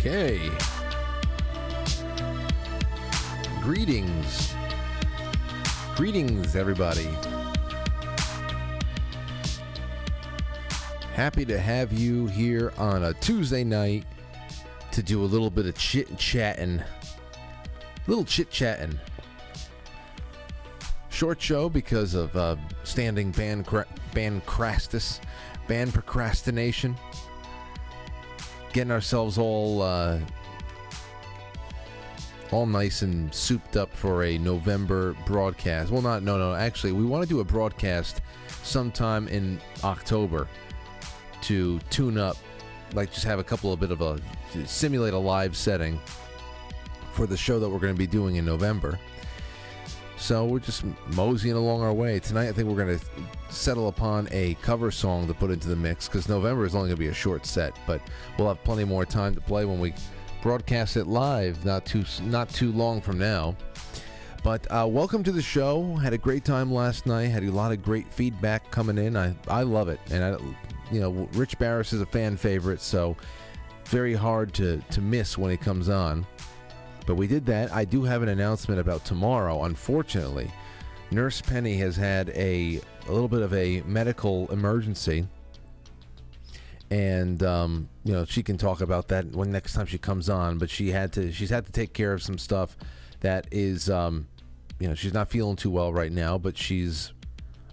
Okay. Greetings. Greetings, everybody. Happy to have you here on a Tuesday night to do a little bit of chit-chatting. Short show because of standing band procrastination. Getting ourselves all nice and souped up for a November broadcast. Well, actually, we want to do a broadcast sometime in October to tune up, like just have a couple of bit of a, simulate a live setting for the show that we're going to be doing in November. So we're just moseying along our way. Tonight, I think we're going to settle upon a cover song to put into the mix, because November is only going to be a short set, but we'll have plenty more time to play when we broadcast it live, not too long from now. But welcome to the show. Had a great time last night. Had a lot of great feedback coming in. I love it, and Rich Barris is a fan favorite, so very hard to miss when he comes on. But we did that. I do have an announcement about tomorrow. Unfortunately, Nurse Penny has had a little bit of a medical emergency, and she can talk about that when next time she comes on. But she's had to take care of some stuff that is she's not feeling too well right now, but she's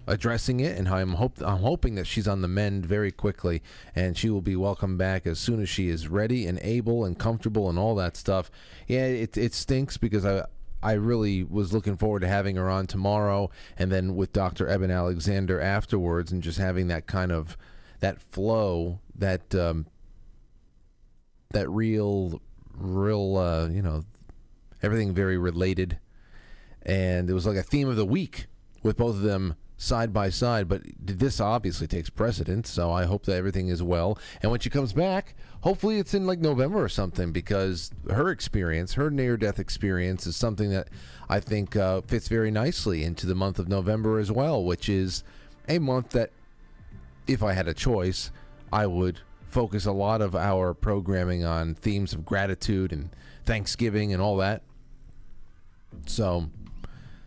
addressing it, and I'm hoping that she's on the mend very quickly, and she will be welcome back as soon as she is ready and able and comfortable and all that stuff. Yeah, it stinks, because I really was looking forward to having her on tomorrow, and then with Dr. Eben Alexander afterwards, and just having that kind of that flow, that real everything very related, and it was like a theme of the week with both of them side by side. But this obviously takes precedence, so I hope that everything is well. And when she comes back, hopefully it's in like November or something, because her experience, her near-death experience, is something that I think fits very nicely into the month of November as well, which is a month that, if I had a choice, I would focus a lot of our programming on themes of gratitude and Thanksgiving and all that. So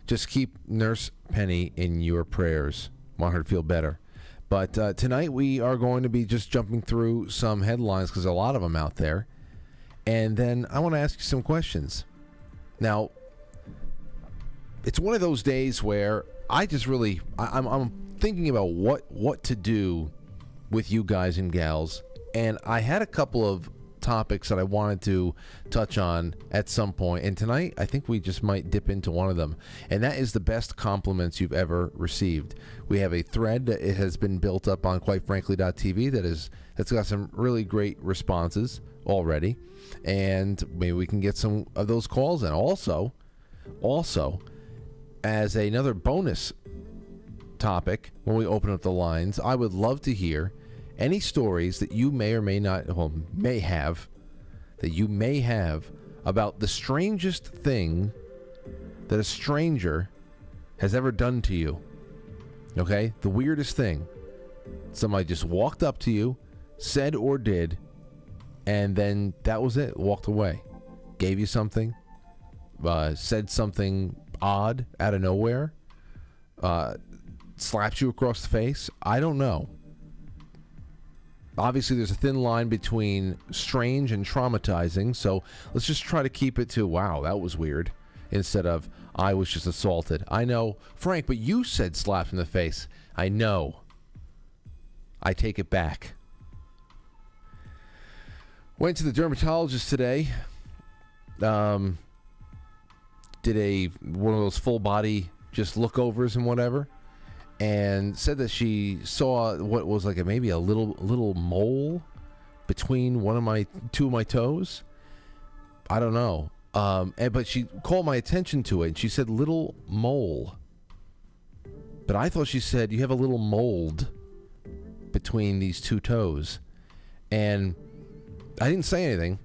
just keep Nurse Penny in your prayers. Want her to feel better. But tonight we are going to be just jumping through some headlines, because there's a lot of them out there. And then I want to ask you some questions. Now, it's one of those days where I just really, I'm thinking about what to do with you guys and gals. And I had a couple of topics that I wanted to touch on at some point, and tonight I think we just might dip into one of them, and that is the best compliments you've ever received. We have a thread that it has been built up on quitefrankly.tv that's got some really great responses already, and maybe we can get some of those calls in. Also, as another bonus topic, when we open up the lines, I would love to hear any stories that you may or may not, may have about the strangest thing that a stranger has ever done to you. Okay? The weirdest thing. Somebody just walked up to you, said or did, and then that was it. Walked away. Gave you something. Said something odd out of nowhere. Slapped you across the face. I don't know. Obviously, there's a thin line between strange and traumatizing, so let's just try to keep it to, wow, that was weird, instead of, I was just assaulted. I know, Frank, but you said slapped in the face. I know. I take it back. Went to the dermatologist today. Did one of those full body just lookovers and whatever. And said that she saw what was like maybe a little mole between two of my toes. I don't know. But she called my attention to it, and she said little mole. But I thought she said you have a little mold between these two toes. And I didn't say anything.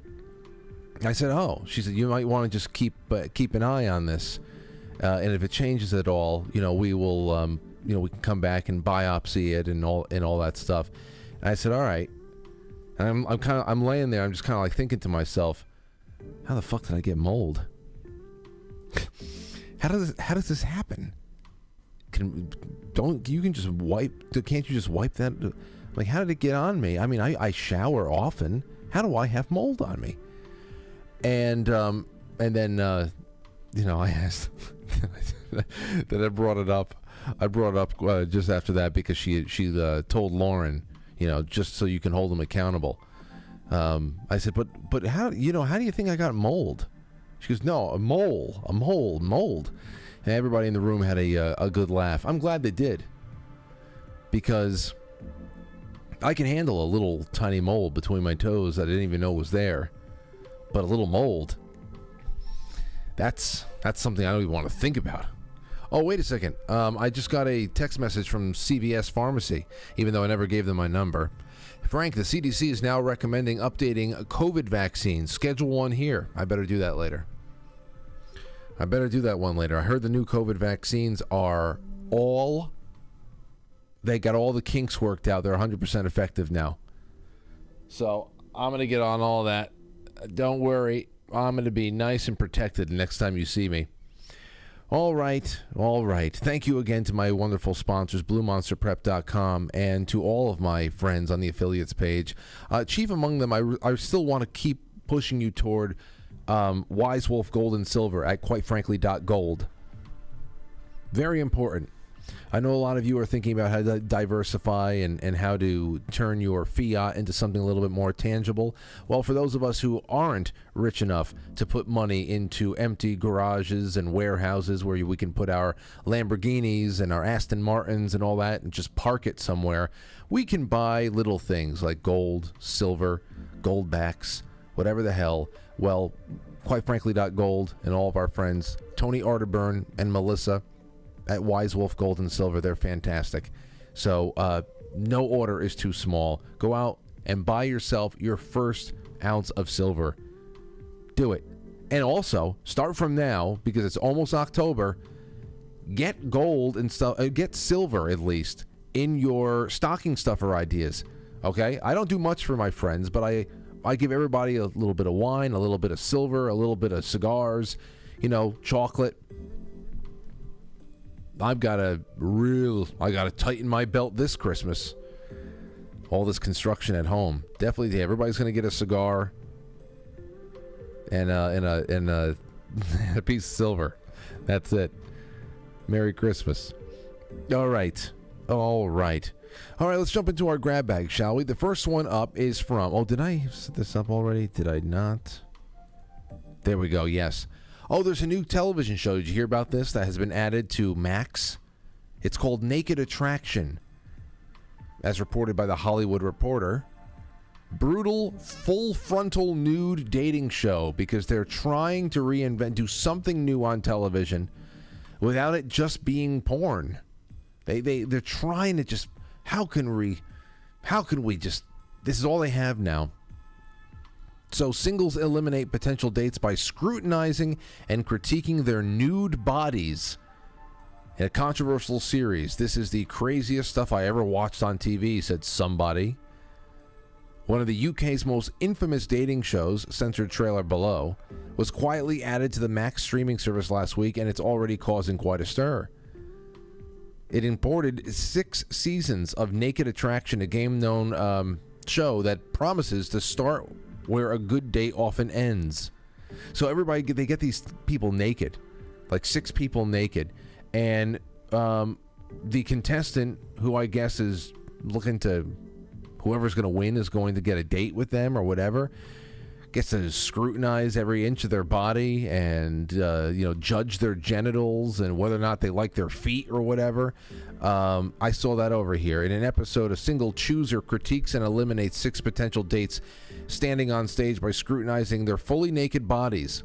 I said, oh. She said, you might want to just keep an eye on this. And if it changes at all, we will... we can come back and biopsy it and all that stuff. And I said, all right. And I'm laying there. I'm just kind of like thinking to myself, how the fuck did I get mold? How does this happen? Can't you just wipe that? Like, how did it get on me? I mean, I shower often. How do I have mold on me? And then I asked. Then I brought it up. Just after that because she told Lauren, just so you can hold them accountable. I said, but how do you think I got mold? She goes, no, a mold. And everybody in the room had a good laugh. I'm glad they did, because I can handle a little tiny mold between my toes that I didn't even know was there. But a little mold, that's something I don't even want to think about. Oh, wait a second. I just got a text message from CVS Pharmacy, even though I never gave them my number. Frank, the CDC is now recommending updating COVID vaccines. Schedule one here. I better do that later. I heard the new COVID vaccines they got all the kinks worked out. They're 100% effective now. So I'm going to get on all that. Don't worry. I'm going to be nice and protected next time you see me. All right. Thank you again to my wonderful sponsors, BlueMonsterPrep.com, and to all of my friends on the affiliates page. Chief among them, I still want to keep pushing you toward Wise Wolf Gold and Silver at quitefrankly.gold. Very important. I know a lot of you are thinking about how to diversify and how to turn your fiat into something a little bit more tangible. Well, for those of us who aren't rich enough to put money into empty garages and warehouses where we can put our Lamborghinis and our Aston Martins and all that and just park it somewhere, we can buy little things like gold, silver, gold backs, whatever the hell. Well, quitefrankly.gold and all of our friends, Tony Arterburn and Melissa at Wise Wolf Gold and Silver, they're fantastic. So no order is too small. Go out and buy yourself your first ounce of silver. Do it. And also, start from now, because it's almost October, get gold and stuff, get silver at least, in your stocking stuffer ideas. Okay? I don't do much for my friends, but I give everybody a little bit of wine, a little bit of silver, a little bit of cigars, chocolate. I got to tighten my belt this Christmas. All this construction at home. Definitely, everybody's going to get a cigar and a piece of silver. That's it. Merry Christmas. All right. Let's jump into our grab bag, shall we? The first one up is from... did I set this up already? Did I not? There we go, yes. There's a new television show. Did you hear about this? That has been added to Max. It's called Naked Attraction. As reported by The Hollywood Reporter. Brutal, full frontal nude dating show, because they're trying to do something new on television without it just being porn. They're trying to just... How can we just... This is all they have now. So singles eliminate potential dates by scrutinizing and critiquing their nude bodies. In a controversial series, this is the craziest stuff I ever watched on TV, said somebody. One of the UK's most infamous dating shows, censored trailer below, was quietly added to the Max streaming service last week, and it's already causing quite a stir. It imported 6 seasons of Naked Attraction, a game-known show that promises to start where a good date often ends. So they get these people naked, like 6 people naked, and the contestant, who I guess is looking to, whoever's going to win is going to get a date with them or whatever, gets to scrutinize every inch of their body and judge their genitals and whether or not they like their feet or whatever. I saw that over here. In an episode, a single chooser critiques and eliminates 6 potential dates standing on stage by scrutinizing their fully naked bodies,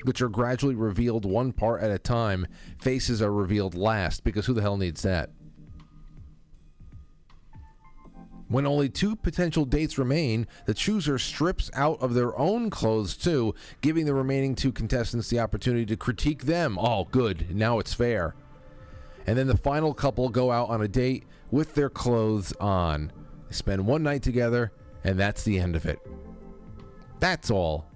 which are gradually revealed one part at a time. Faces are revealed last, because who the hell needs that? When only 2 potential dates remain, the chooser strips out of their own clothes too, giving the remaining 2 contestants the opportunity to critique them. Oh, good. Now it's fair. And then the final couple go out on a date with their clothes on. They spend one night together, And that's the end of it. That's all.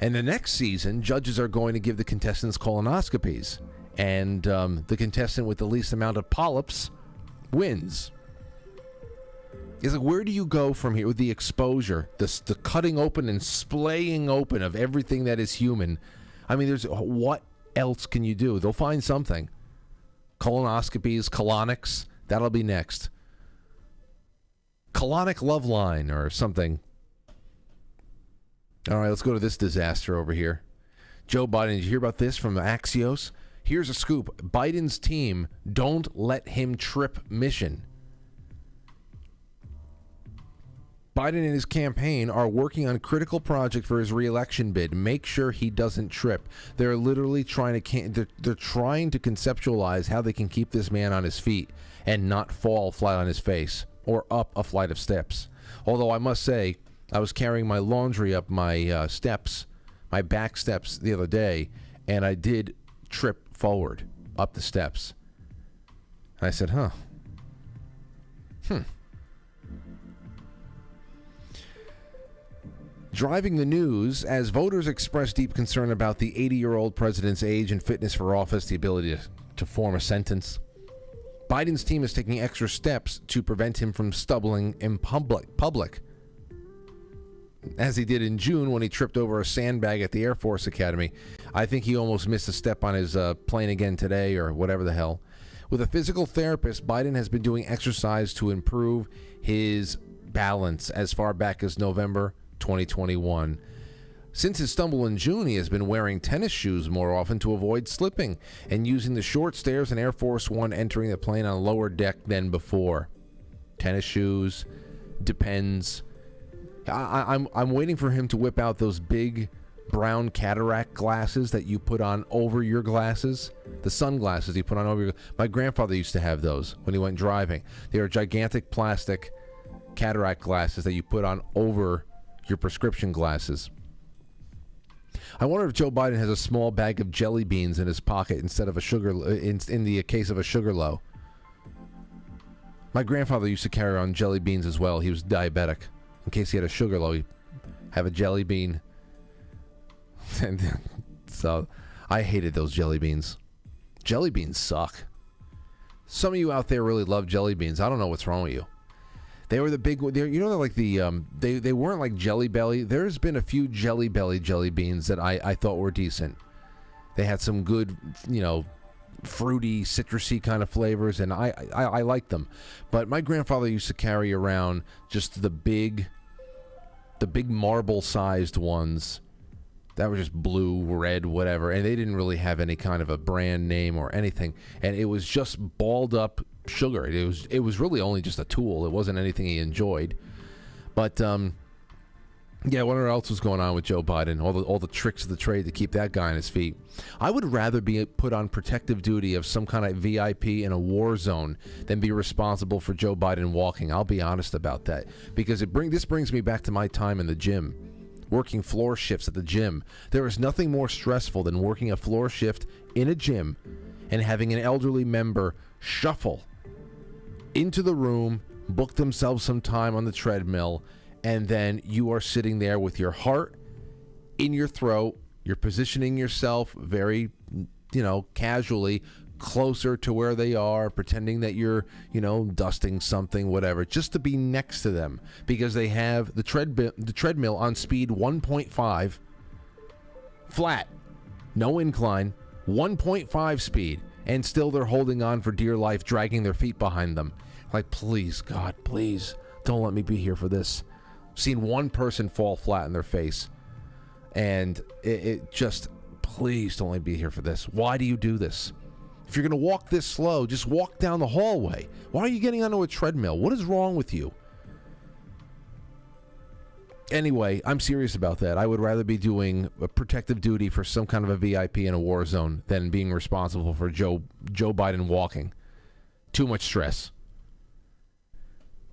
And the next season, judges are going to give the contestants colonoscopies. And the contestant with the least amount of polyps wins. It's like, where do you go from here with the exposure, the cutting open and splaying open of everything that is human? I mean, what else can you do? They'll find something. Colonoscopies, colonics, that'll be next. Colonic love line or something. All right, let's go to this disaster over here. Joe Biden, did you hear about this from Axios? Here's a scoop. Biden's team, don't let him trip mission. Biden and his campaign are working on a critical project for his re-election bid. Make sure he doesn't trip. They're literally trying to conceptualize how they can keep this man on his feet and not fall flat on his face or up a flight of steps. Although I must say, I was carrying my laundry up my steps, my back steps the other day, and I did trip forward up the steps. And I said, Driving the news as voters express deep concern about the 80-year-old president's age and fitness for office, the ability to form a sentence. Biden's team is taking extra steps to prevent him from stumbling in public, as he did in June when he tripped over a sandbag at the Air Force Academy. I think he almost missed a step on his plane again today or whatever the hell. With a physical therapist, Biden has been doing exercise to improve his balance as far back as November 2021. Since his stumble in June, he has been wearing tennis shoes more often to avoid slipping and using the short stairs in Air Force One entering the plane on lower deck than before. Tennis shoes, depends. I'm waiting for him to whip out those big brown cataract glasses that you put on over your glasses. The sunglasses you put on over your... My grandfather used to have those when he went driving. They are gigantic plastic cataract glasses that you put on over your prescription glasses. I wonder if Joe Biden has a small bag of jelly beans in his pocket instead of a sugar in the case of a Sugarloaf. My grandfather used to carry on jelly beans as well. He was diabetic. In case he had a Sugarloaf, he'd have a jelly bean. So I hated those jelly beans. Jelly beans suck. Some of you out there really love jelly beans. I don't know what's wrong with you. They were the big, they're like the, they weren't like Jelly Belly. There's been a few Jelly Belly jelly beans that I thought were decent. They had some good, fruity, citrusy kind of flavors, and I liked them. But my grandfather used to carry around just the big marble-sized ones that were just blue, red, whatever, and they didn't really have any kind of a brand name or anything, and it was just balled up sugar. It was really only just a tool. It wasn't anything he enjoyed. But yeah, whatever else was going on with Joe Biden, all the tricks of the trade to keep that guy on his feet. I would rather be put on protective duty of some kind of VIP in a war zone than be responsible for Joe Biden walking. I'll be honest about that, because this brings me back to my time in the gym, working floor shifts at the gym. There is nothing more stressful than working a floor shift in a gym and having an elderly member shuffle into the room, book themselves some time on the treadmill, and then you are sitting there with your heart in your throat. You're positioning yourself very, casually closer to where they are, pretending that you're, dusting something, whatever, just to be next to them, because they have the treadmill on speed 1.5, flat, no incline, 1.5 speed, and still they're holding on for dear life, dragging their feet behind them. Like, please, God, please, don't let me be here for this. I've seen one person fall flat in their face, and it just, please don't let me be here for this. Why do you do this? If you're going to walk this slow, just walk down the hallway. Why are you getting onto a treadmill? What is wrong with you? Anyway, I'm serious about that. I would rather be doing a protective duty for some kind of a VIP in a war zone than being responsible for Joe Biden walking. Too much stress.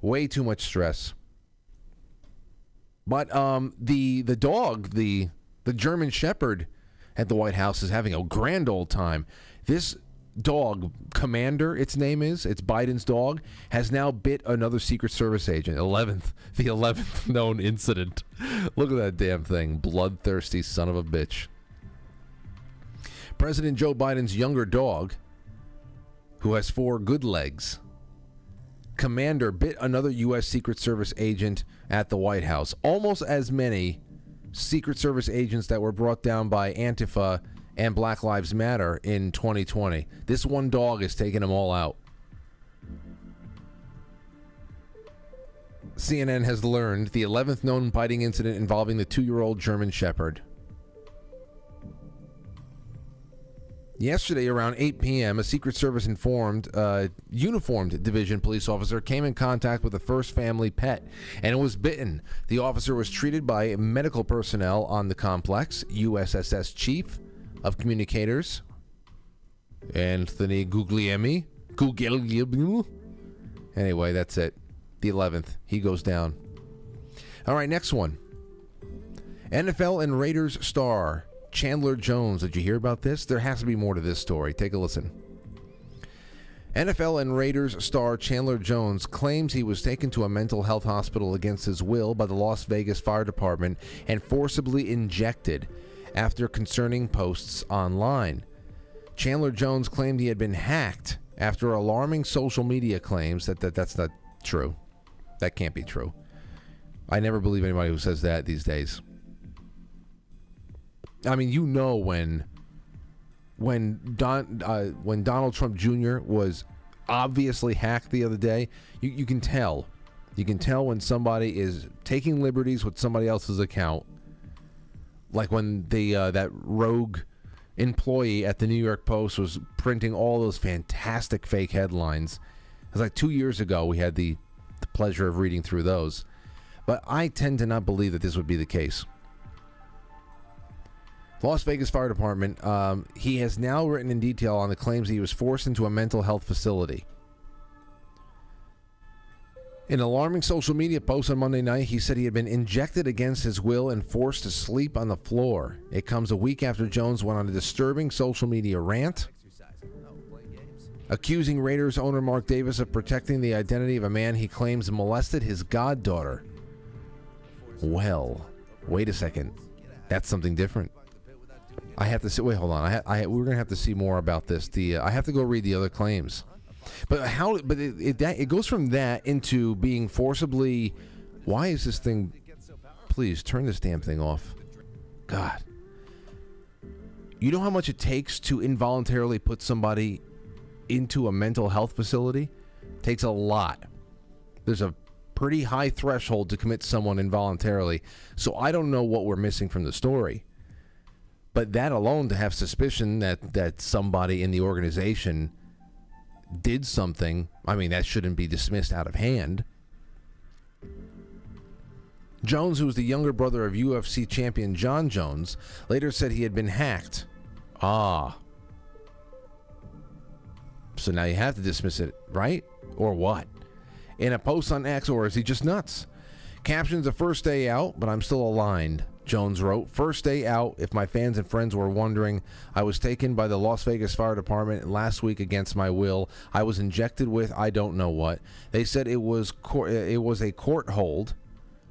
Way too much stress. But the dog, the German Shepherd at the White House is having a grand old time. This dog, Commander, its name is, it's Biden's dog, has now bit another Secret Service agent. The 11th known incident. Look at that damn thing. Bloodthirsty son of a bitch. President Joe Biden's younger dog, who has 4 good legs, Commander, bit another U.S. Secret Service agent at the White House. Almost as many Secret Service agents that were brought down by Antifa and Black Lives Matter in 2020. This one dog is taking them all out. CNN has learned the 11th known biting incident involving the 2-year-old German Shepherd. Yesterday, around 8 p.m., a Secret Service uniformed division police officer came in contact with the first family pet, and it was bitten. The officer was treated by medical personnel on the complex. USSS Chief of Communicators, Anthony Guglielmi. Anyway, that's it. The 11th. He goes down. All right, next one. NFL and Raiders star Chandler Jones. Did you hear about this? There has to be more to this story. Take a listen. NFL and Raiders star Chandler Jones claims he was taken to a mental health hospital against his will by the Las Vegas Fire Department and forcibly injected after concerning posts online. Chandler Jones claimed he had been hacked after alarming social media claims that's not true. That can't be true. I never believe anybody who says that these days. I mean, you know, when Donald Trump Jr. was obviously hacked the other day, you can tell. You can tell when somebody is taking liberties with somebody else's account. Like when that rogue employee at the New York Post was printing all those fantastic fake headlines. It was like 2 years ago. We had the pleasure of reading through those. But I tend to not believe that this would be the case. Las Vegas Fire Department, he has now written in detail on the claims he was forced into a mental health facility. In an alarming social media post on Monday night, he said he had been injected against his will and forced to sleep on the floor. It comes a week after Jones went on a disturbing social media rant, accusing Raiders owner Mark Davis of protecting the identity of a man he claims molested his goddaughter. Well, wait a second. That's something different. I have to see. Wait, hold on. We're gonna have to see more about this. I have to go read the other claims. But how? But it goes from that into being forcibly. Why is this thing? Please turn this damn thing off. God. You know how much it takes to involuntarily put somebody into a mental health facility? It takes a lot. There's a pretty high threshold to commit someone involuntarily. So I don't know what we're missing from the story. But that alone, to have suspicion that somebody in the organization did something, I mean, that shouldn't be dismissed out of hand. Jones, who was the younger brother of UFC champion Jon Jones, later said he had been hacked. So now you have to dismiss it, right? Or what? In a post on X, or is he just nuts? Captions: the first day out, but I'm still aligned. Jones wrote, first day out, if my fans and friends were wondering, I was taken by the Las Vegas Fire Department last week against my will. I was injected with I don't know what. They said it was a court hold,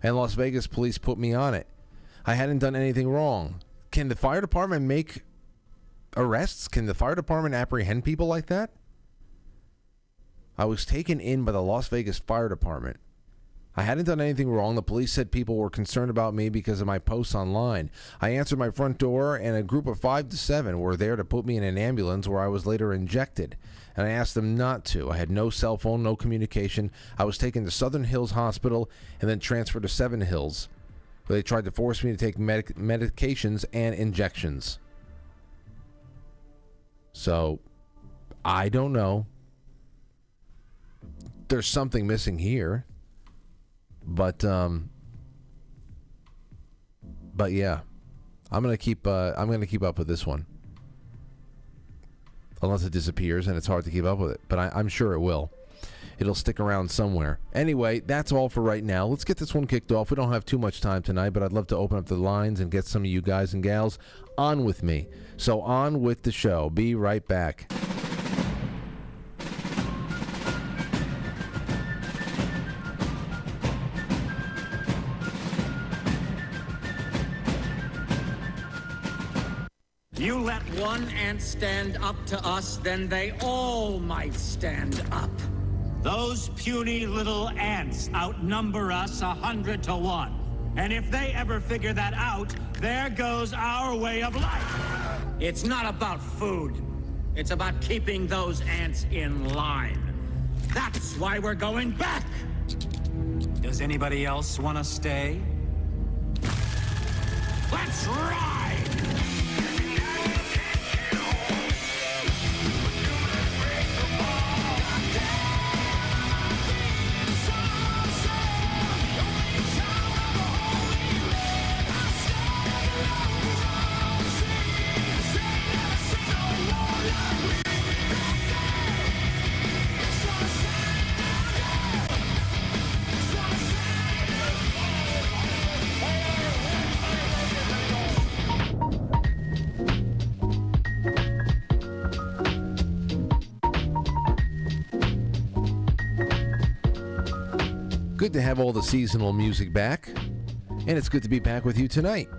and Las Vegas police put me on it. I hadn't done anything wrong. Can the fire department make arrests? Can the fire department apprehend people like that? I was taken in by the Las Vegas Fire Department. I hadn't done anything wrong. The police said people were concerned about me because of my posts online. I answered my front door, and a group of 5 to 7 were there to put me in an ambulance where I was later injected. And I asked them not to. I had no cell phone, no communication. I was taken to Southern Hills Hospital and then transferred to Seven Hills, where they tried to force me to take medications and injections. So, I don't know. There's something missing here. But yeah, I'm gonna keep up with this one, unless it disappears and it's hard to keep up with it. But I'm sure it will. It'll stick around somewhere. Anyway, that's all for right now. Let's get this one kicked off. We don't have too much time tonight, but I'd love to open up the lines and get some of you guys and gals on with me. So on with the show. Be right back. You let one ant stand up to us, then they all might stand up. Those puny little ants outnumber us 100 to 1. And if they ever figure that out, there goes our way of life. It's not about food. It's about keeping those ants in line. That's why we're going back. Does anybody else want to stay? Let's ride! Good to have all the seasonal music back, and it's good to be back with you tonight.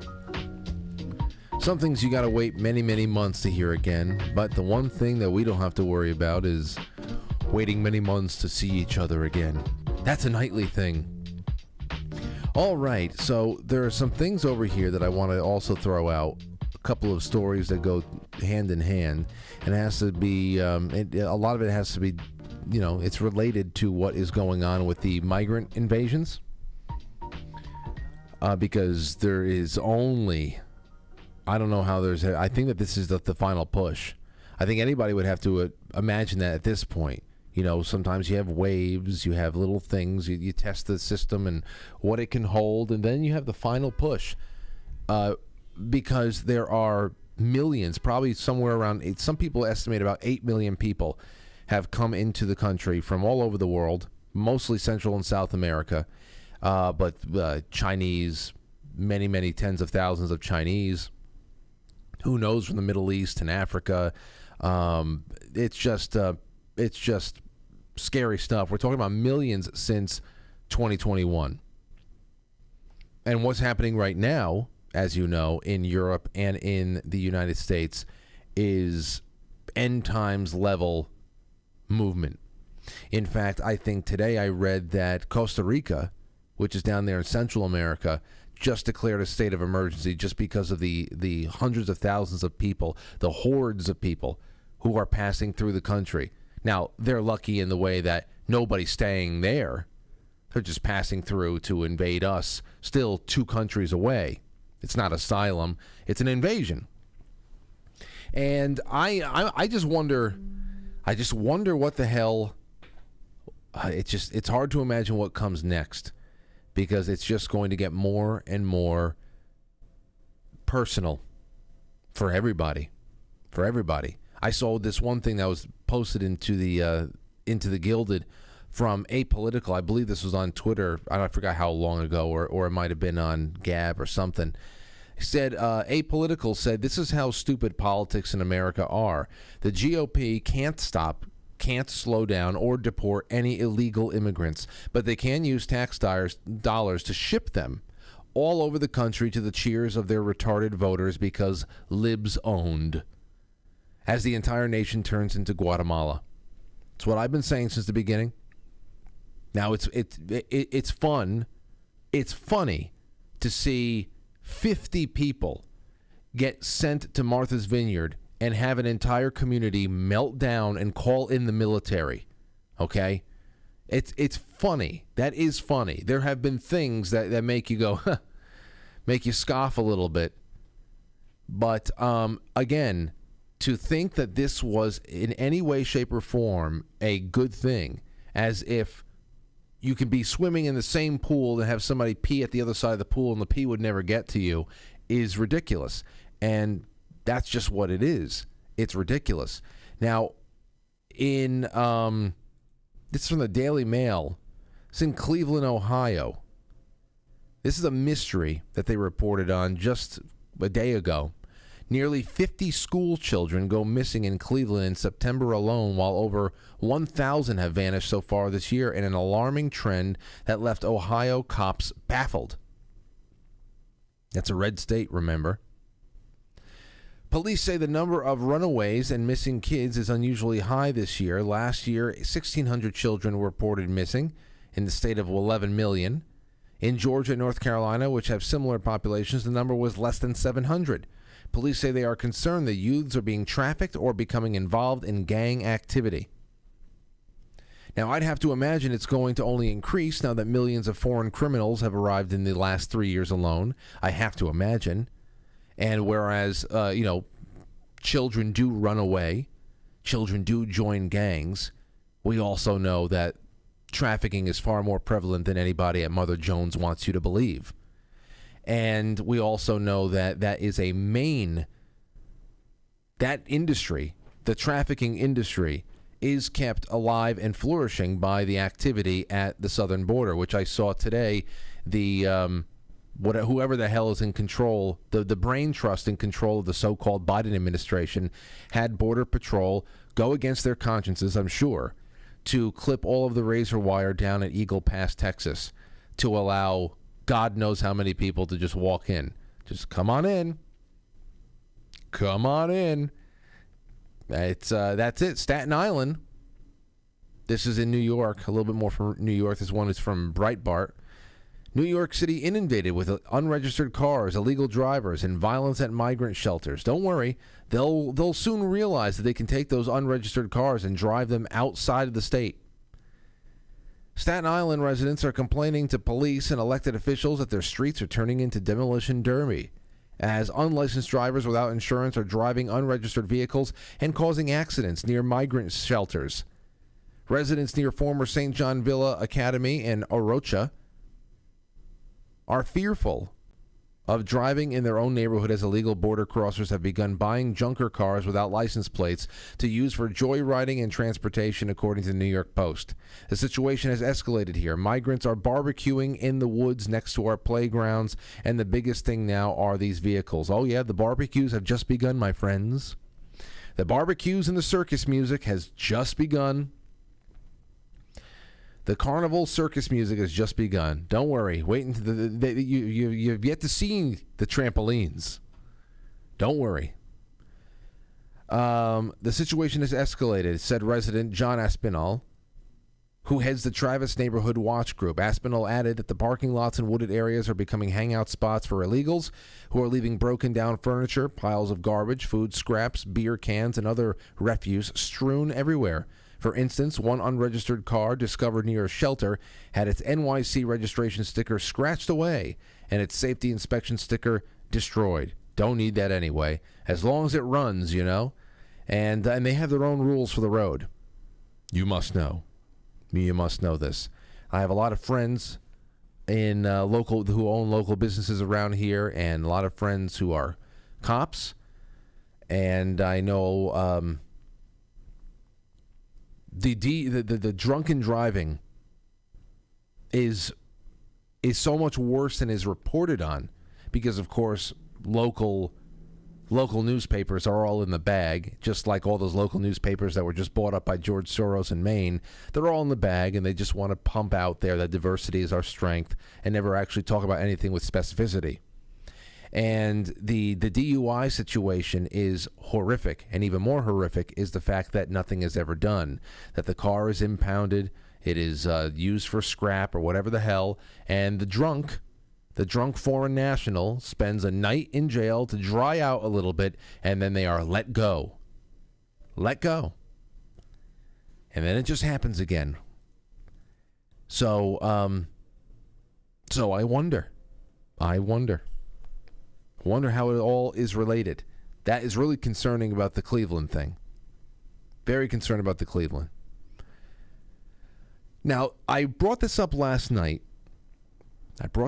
Some things you gotta wait many, many months to hear again, but the one thing that we don't have to worry about is waiting many months to see each other again. That's a nightly thing. All right, so there are some things over here that I want to also throw out. A couple of stories that go hand in hand, and it has to be, a lot of it has to be, it's related to what is going on with the migrant invasions. Because there is only, I don't know how I think that this is the final push. I think anybody would have to imagine that at this point. Sometimes you have waves, you have little things, you test the system and what it can hold, and then you have the final push. Because there are millions, probably somewhere around, some people estimate about 8 million people have come into the country from all over the world, mostly Central and South America, but Chinese, many, many tens of thousands of Chinese, who knows, from the Middle East and Africa. It's just scary stuff. We're talking about millions since 2021. And what's happening right now, as you know, in Europe and in the United States is end times level movement. In fact, I think today I read that Costa Rica, which is down there in Central America, just declared a state of emergency just because of the hundreds of thousands of people, the hordes of people who are passing through the country. Now, they're lucky in the way that nobody's staying there. They're just passing through to invade us, still 2 countries away. It's not asylum, it's an invasion. And I just wonder what the hell. It's hard to imagine what comes next, because it's just going to get more and more personal for everybody. I saw this one thing that was posted into the Gilded from Apolitical. I believe this was on Twitter. I forgot how long ago, or it might have been on Gab or something. He said, Apolitical said, "This is how stupid politics in America are. The GOP can't slow down or deport any illegal immigrants, but they can use tax dollars to ship them all over the country to the cheers of their retarded voters because libs owned, as the entire nation turns into Guatemala." It's what I've been saying since the beginning. Now it's fun. It's funny to see 50 people get sent to Martha's Vineyard and have an entire community melt down and call in the military. Okay? It's funny. That is funny. There have been things that make you go, huh, make you scoff a little bit. But again, to think that this was in any way, shape, or form a good thing, as if you can be swimming in the same pool and have somebody pee at the other side of the pool and the pee would never get to you, is ridiculous. And that's just what it is. It's ridiculous. Now, this is from the Daily Mail. It's in Cleveland, Ohio. This is a mystery that they reported on just a day ago. Nearly 50 school children go missing in Cleveland in September alone, while over 1,000 have vanished so far this year, in an alarming trend that left Ohio cops baffled. That's a red state, remember. Police say the number of runaways and missing kids is unusually high this year. Last year, 1,600 children were reported missing in the state of 11 million. In Georgia and North Carolina, which have similar populations, the number was less than 700. Police say they are concerned that youths are being trafficked or becoming involved in gang activity. Now, I'd have to imagine it's going to only increase now that millions of foreign criminals have arrived in the last 3 years alone. I have to imagine. And whereas, children do run away, children do join gangs, we also know that trafficking is far more prevalent than anybody at Mother Jones wants you to believe. And we also know that that is a that industry, the trafficking industry, is kept alive and flourishing by the activity at the southern border, which I saw today. Whoever the hell is in control, the brain trust in control of the so-called Biden administration, had Border Patrol go against their consciences, I'm sure, to clip all of the razor wire down at Eagle Pass, Texas, to allow God knows how many people to just walk in. Just come on in. Come on in. That's it. Staten Island. This is in New York. A little bit more from New York. This one is from Breitbart. New York City inundated with unregistered cars, illegal drivers, and violence at migrant shelters. Don't worry. They'll soon realize that they can take those unregistered cars and drive them outside of the state. Staten Island residents are complaining to police and elected officials that their streets are turning into demolition derby, as unlicensed drivers without insurance are driving unregistered vehicles and causing accidents near migrant shelters. Residents near former St. John Villa Academy and Orocha are fearful of driving in their own neighborhood as illegal border crossers have begun buying junker cars without license plates to use for joyriding and transportation, according to the New York Post. The situation has escalated here. Migrants are barbecuing in the woods next to our playgrounds, and the biggest thing now are these vehicles. Oh yeah, the barbecues have just begun, my friends. The barbecues and the circus music has just begun. The carnival circus music has just begun. Don't worry. Wait until you've yet to see the trampolines. Don't worry. The situation has escalated, said resident John Aspinall, who heads the Travis Neighborhood Watch Group. Aspinall added that the parking lots and wooded areas are becoming hangout spots for illegals who are leaving broken down furniture, piles of garbage, food scraps, beer cans, and other refuse strewn everywhere. For instance, one unregistered car discovered near a shelter had its NYC registration sticker scratched away and its safety inspection sticker destroyed. Don't need that anyway, as long as it runs, you know. And they have their own rules for the road. You must know. You must know this. I have a lot of friends in who own local businesses around here, and a lot of friends who are cops. And I know the drunken driving is so much worse than is reported on, because of course local newspapers are all in the bag, just like all those local newspapers that were just bought up by George Soros in Maine. They're all in the bag, and they just want to pump out there that diversity is our strength and never actually talk about anything with specificity. And the DUI situation is horrific, and even more horrific is the fact that nothing is ever done, that the car is impounded, it is used for scrap or whatever the hell, and the drunk foreign national spends a night in jail to dry out a little bit, and then they are let go. Let go. And then it just happens again. So I wonder how it all is related. That is really concerning about the Cleveland thing. Very concerned about the Cleveland. Now, I brought this up last night. And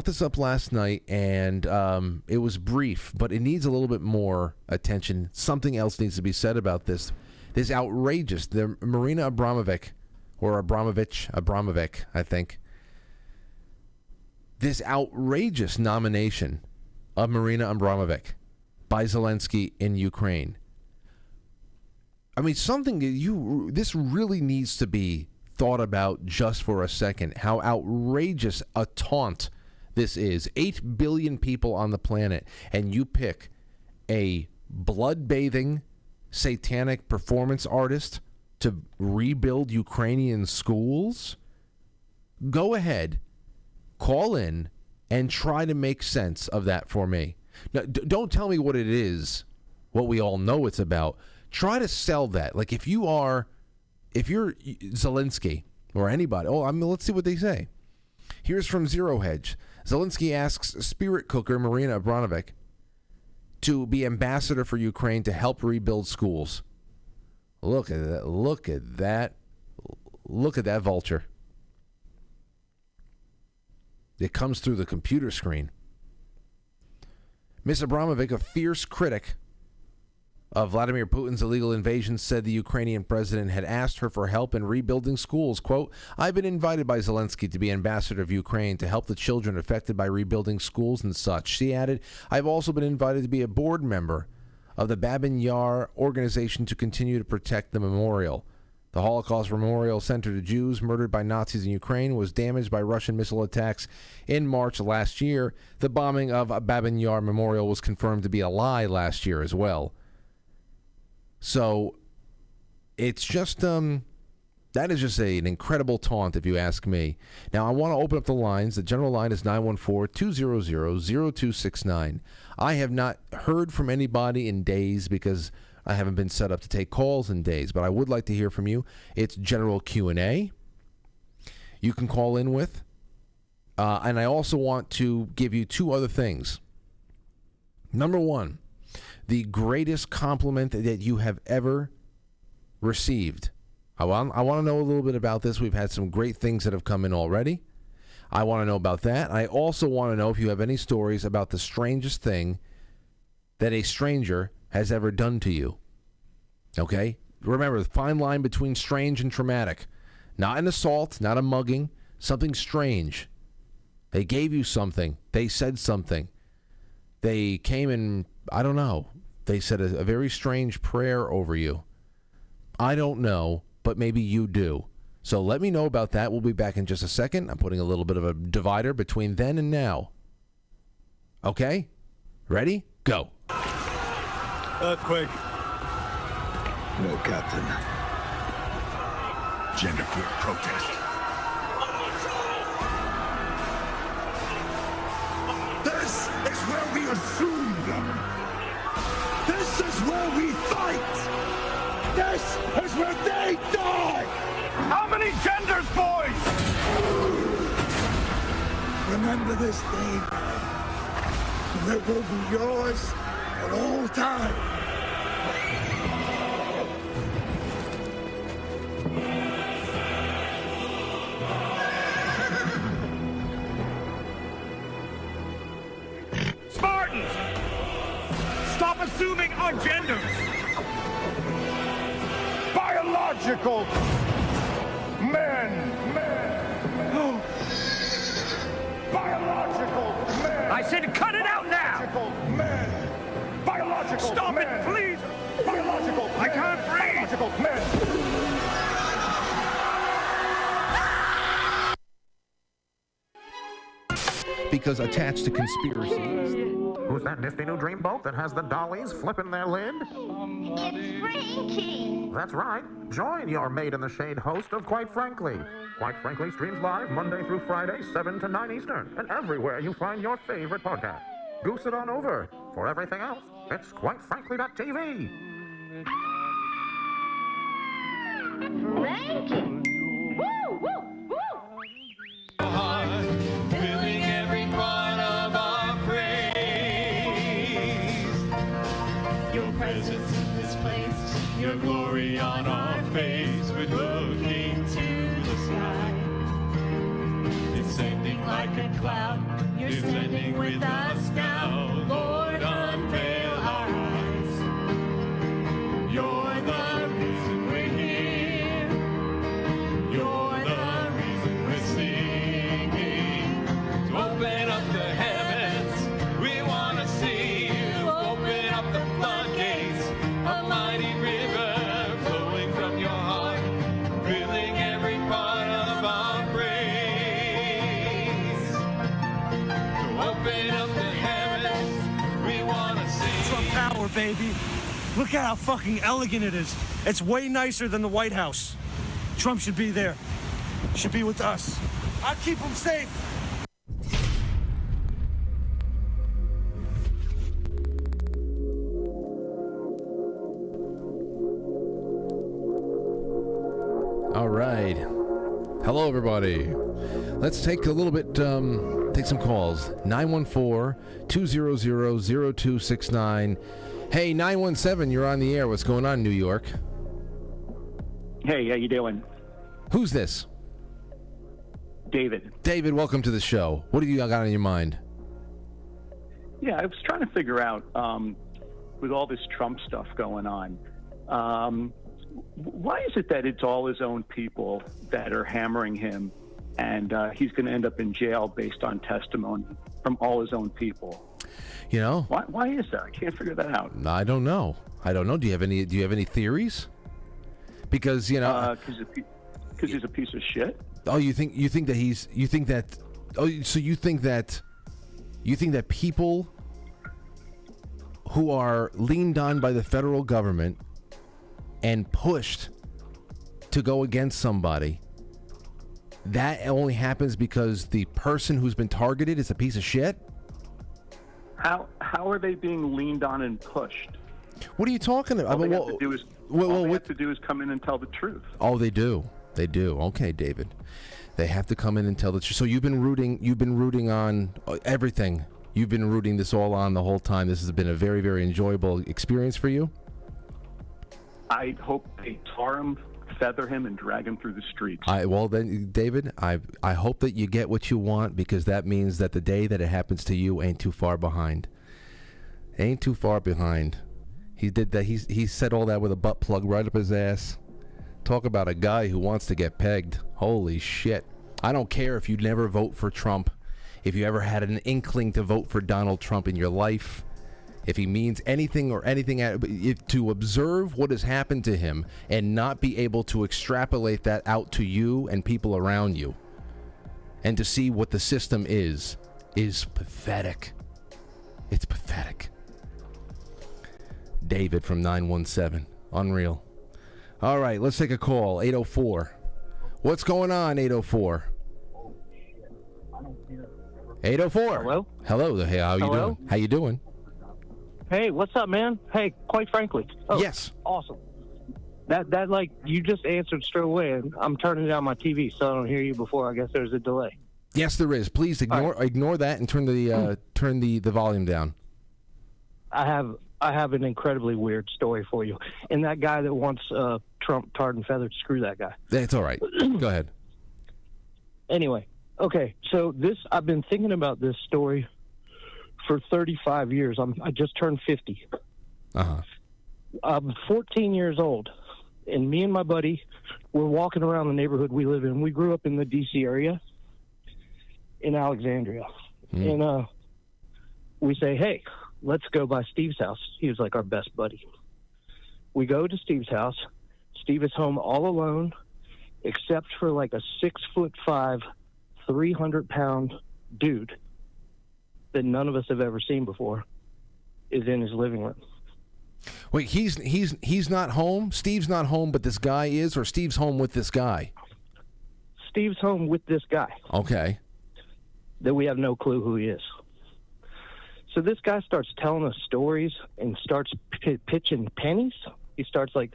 it was brief, but it needs a little bit more attention. Something else needs to be said about this. This outrageous, the Marina Abramovic, I think. This outrageous nomination of Marina Abramovic by Zelensky in Ukraine. I mean, this really needs to be thought about just for a second, how outrageous a taunt this is. 8 billion people on the planet, and you pick a blood-bathing, satanic performance artist to rebuild Ukrainian schools? Go ahead, call in, and try to make sense of that for me. Now, don't tell me what it is, what we all know it's about. Try to sell that. Like if you're Zelensky or anybody, let's see what they say. Here's from Zero Hedge. Zelensky asks spirit cooker Marina Abramovic to be ambassador for Ukraine to help rebuild schools. Look at that. Look at that. Look at that vulture. It comes through the computer screen. Ms. Abramovic, a fierce critic of Vladimir Putin's illegal invasion, said the Ukrainian president had asked her for help in rebuilding schools. Quote, I've been invited by Zelensky to be ambassador of Ukraine to help the children affected by rebuilding schools and such. She added, I've also been invited to be a board member of the Babin Yar organization to continue to protect the memorial. The Holocaust Memorial Center to Jews murdered by Nazis in Ukraine was damaged by Russian missile attacks in March last year. The bombing of Babin Yar Memorial was confirmed to be a lie last year as well. So it's just, that is just an incredible taunt if you ask me. Now I want to open up the lines. The general line is 914-200-0269. I have not heard from anybody in days because I haven't been set up to take calls in days, but I would like to hear from you. It's general Q&A. You can call in with. And I also want to give you two other things. Number one, the greatest compliment that you have ever received. I want to know a little bit about this. We've had some great things that have come in already. I want to know about that. I also want to know if you have any stories about the strangest thing that a stranger has ever done to you. Okay? Remember, the fine line between strange and traumatic. Not an assault, not a mugging, something strange. They gave you something. They said something. They came and, I don't know, they said a very strange prayer over you. I don't know, but maybe you do. So let me know about that. We'll be back in just a second. I'm putting a little bit of a divider between then and now. Okay? Ready? Go. Earthquake. No, Captain. Genderqueer protest. This is where we assume them. This is where we fight. This is where they die. How many genders, boys? Remember this day. And it will be yours for all time. Spartans! Stop assuming our genders! Biological men! Biological men! I said cut it out now! Biological men! Biological Stop men. It, please! Biological I can't breathe! Biological men! Because attached to conspiracies. Who's that nifty new dreamboat that has the dollies flipping their lid? It's Frankie! That's right. Join your Made in the Shade host of Quite Frankly. Quite Frankly streams live Monday through Friday, 7 to 9 Eastern, and everywhere you find your favorite podcast. Goose it on over. For everything else, it's quitefrankly.tv. Frankie! Woo! Woo! Woo! Filling every part of our praise. Your presence in this place, your glory on our face. We're looking to the sky. Descending like a cloud, you're descending with us now. Lord, unveil our eyes. You're the reason we're here. You're the reason we're singing. So open up the heavens, we want to see you. Open up the floodgates, a mighty river flowing from your heart, filling every part of our praise. So open up the heavens, Tower, baby. Look at how fucking elegant it is. It's way nicer than the White House. Trump should be there. Should be with us. I'll keep him safe. All right. Hello, everybody. Let's take a little bit, take some calls. 914-200-0269. Hey, 917, you're on the air. What's going on, New York? Hey, how you doing? Who's this? David. David, welcome to the show. What do you got on your mind? Yeah, I was trying to figure out, with all this Trump stuff going on, why is it that it's all his own people that are hammering him, and he's going to end up in jail based on testimony from all his own people? You know, why is that? I can't figure that out. I don't know. Do you have any theories? Because because he's a piece of shit. Oh, you think that people who are leaned on by the federal government and pushed to go against somebody, that only happens because the person who's been targeted is a piece of shit? How are they being leaned on and pushed? What are you talking about? All they have to do is come in and tell the truth. Oh, they do. They do. Okay, David. They have to come in and tell the truth. So you've been rooting on everything. You've been rooting this all on the whole time. This has been a very, very enjoyable experience for you. I hope they tar him, feather him, and drag him through the streets. Well, then, David, I hope that you get what you want, because that means that the day that it happens to you ain't too far behind. Ain't too far behind. He did that. He said all that with a butt plug right up his ass. Talk about a guy who wants to get pegged. Holy shit. I don't care if you never vote for Trump. If you ever had an inkling to vote for Donald Trump in your life, if he means anything or anything, to observe what has happened to him and not be able to extrapolate that out to you and people around you, and to see what the system is pathetic. It's pathetic. David from 917. Unreal. All right, let's take a call. 804. What's going on, 804? 804. Hello? Hello. Hey, how you doing? How you doing? Hey, what's up, man? Hey, quite frankly. Oh, yes. Awesome. That like, you just answered straight away, and I'm turning down my TV so I don't hear you before. I guess there's a delay. Yes, there is. Please ignore that and turn the volume down. I have an incredibly weird story for you. And that guy that wants Trump tarred and feathered, screw that guy. That's all right. Go ahead. Anyway, okay, so I've been thinking about this story for 35 years. I just turned 50. Uh-huh. I'm 14 years old, and me and my buddy were walking around the neighborhood we live in. We grew up in the D.C. area in Alexandria. And we say, hey, let's go by Steve's house. He was like our best buddy. We go to Steve's house. Steve is home all alone, except for like a 6'5", 300-pound dude that none of us have ever seen before is in his living room. Wait, he's not home? Steve's not home, but this guy is, or Steve's home with this guy? Steve's home with this guy. Okay. That we have no clue who he is. So this guy starts telling us stories and starts pitching pennies. He starts like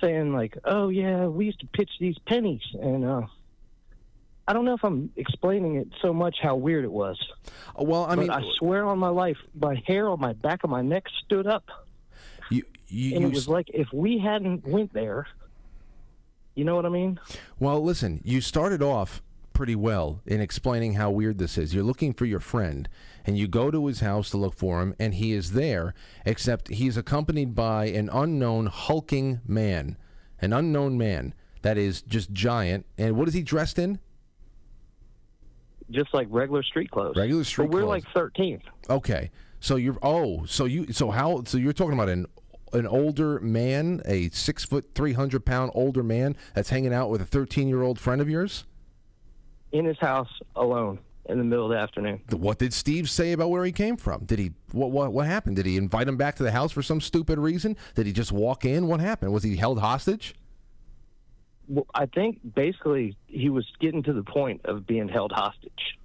saying like, oh yeah, we used to pitch these pennies. And I don't know if I'm explaining it so much how weird it was. Well, I mean, I swear on my life, my hair on my back of my neck stood up. And it was like if we hadn't went there, you know what I mean? Well, listen, you started off pretty well in explaining how weird this is. You're looking for your friend, and you go to his house to look for him, and he is there, except he's accompanied by an unknown hulking man. An unknown man that is just giant. And what is he dressed in? Just like regular street clothes. Regular street clothes. We're clothes. like 13. Okay. So you're talking about an older man, a 6 foot 300-pound older man that's hanging out with a 13-year-old friend of yours? In his house alone. in the middle of the afternoon. What did Steve say about where he came from? Did he what happened? Did he invite him back to the house for some stupid reason? Did he just walk in? What happened? Was he held hostage? Well, I think basically he was getting to the point of being held hostage.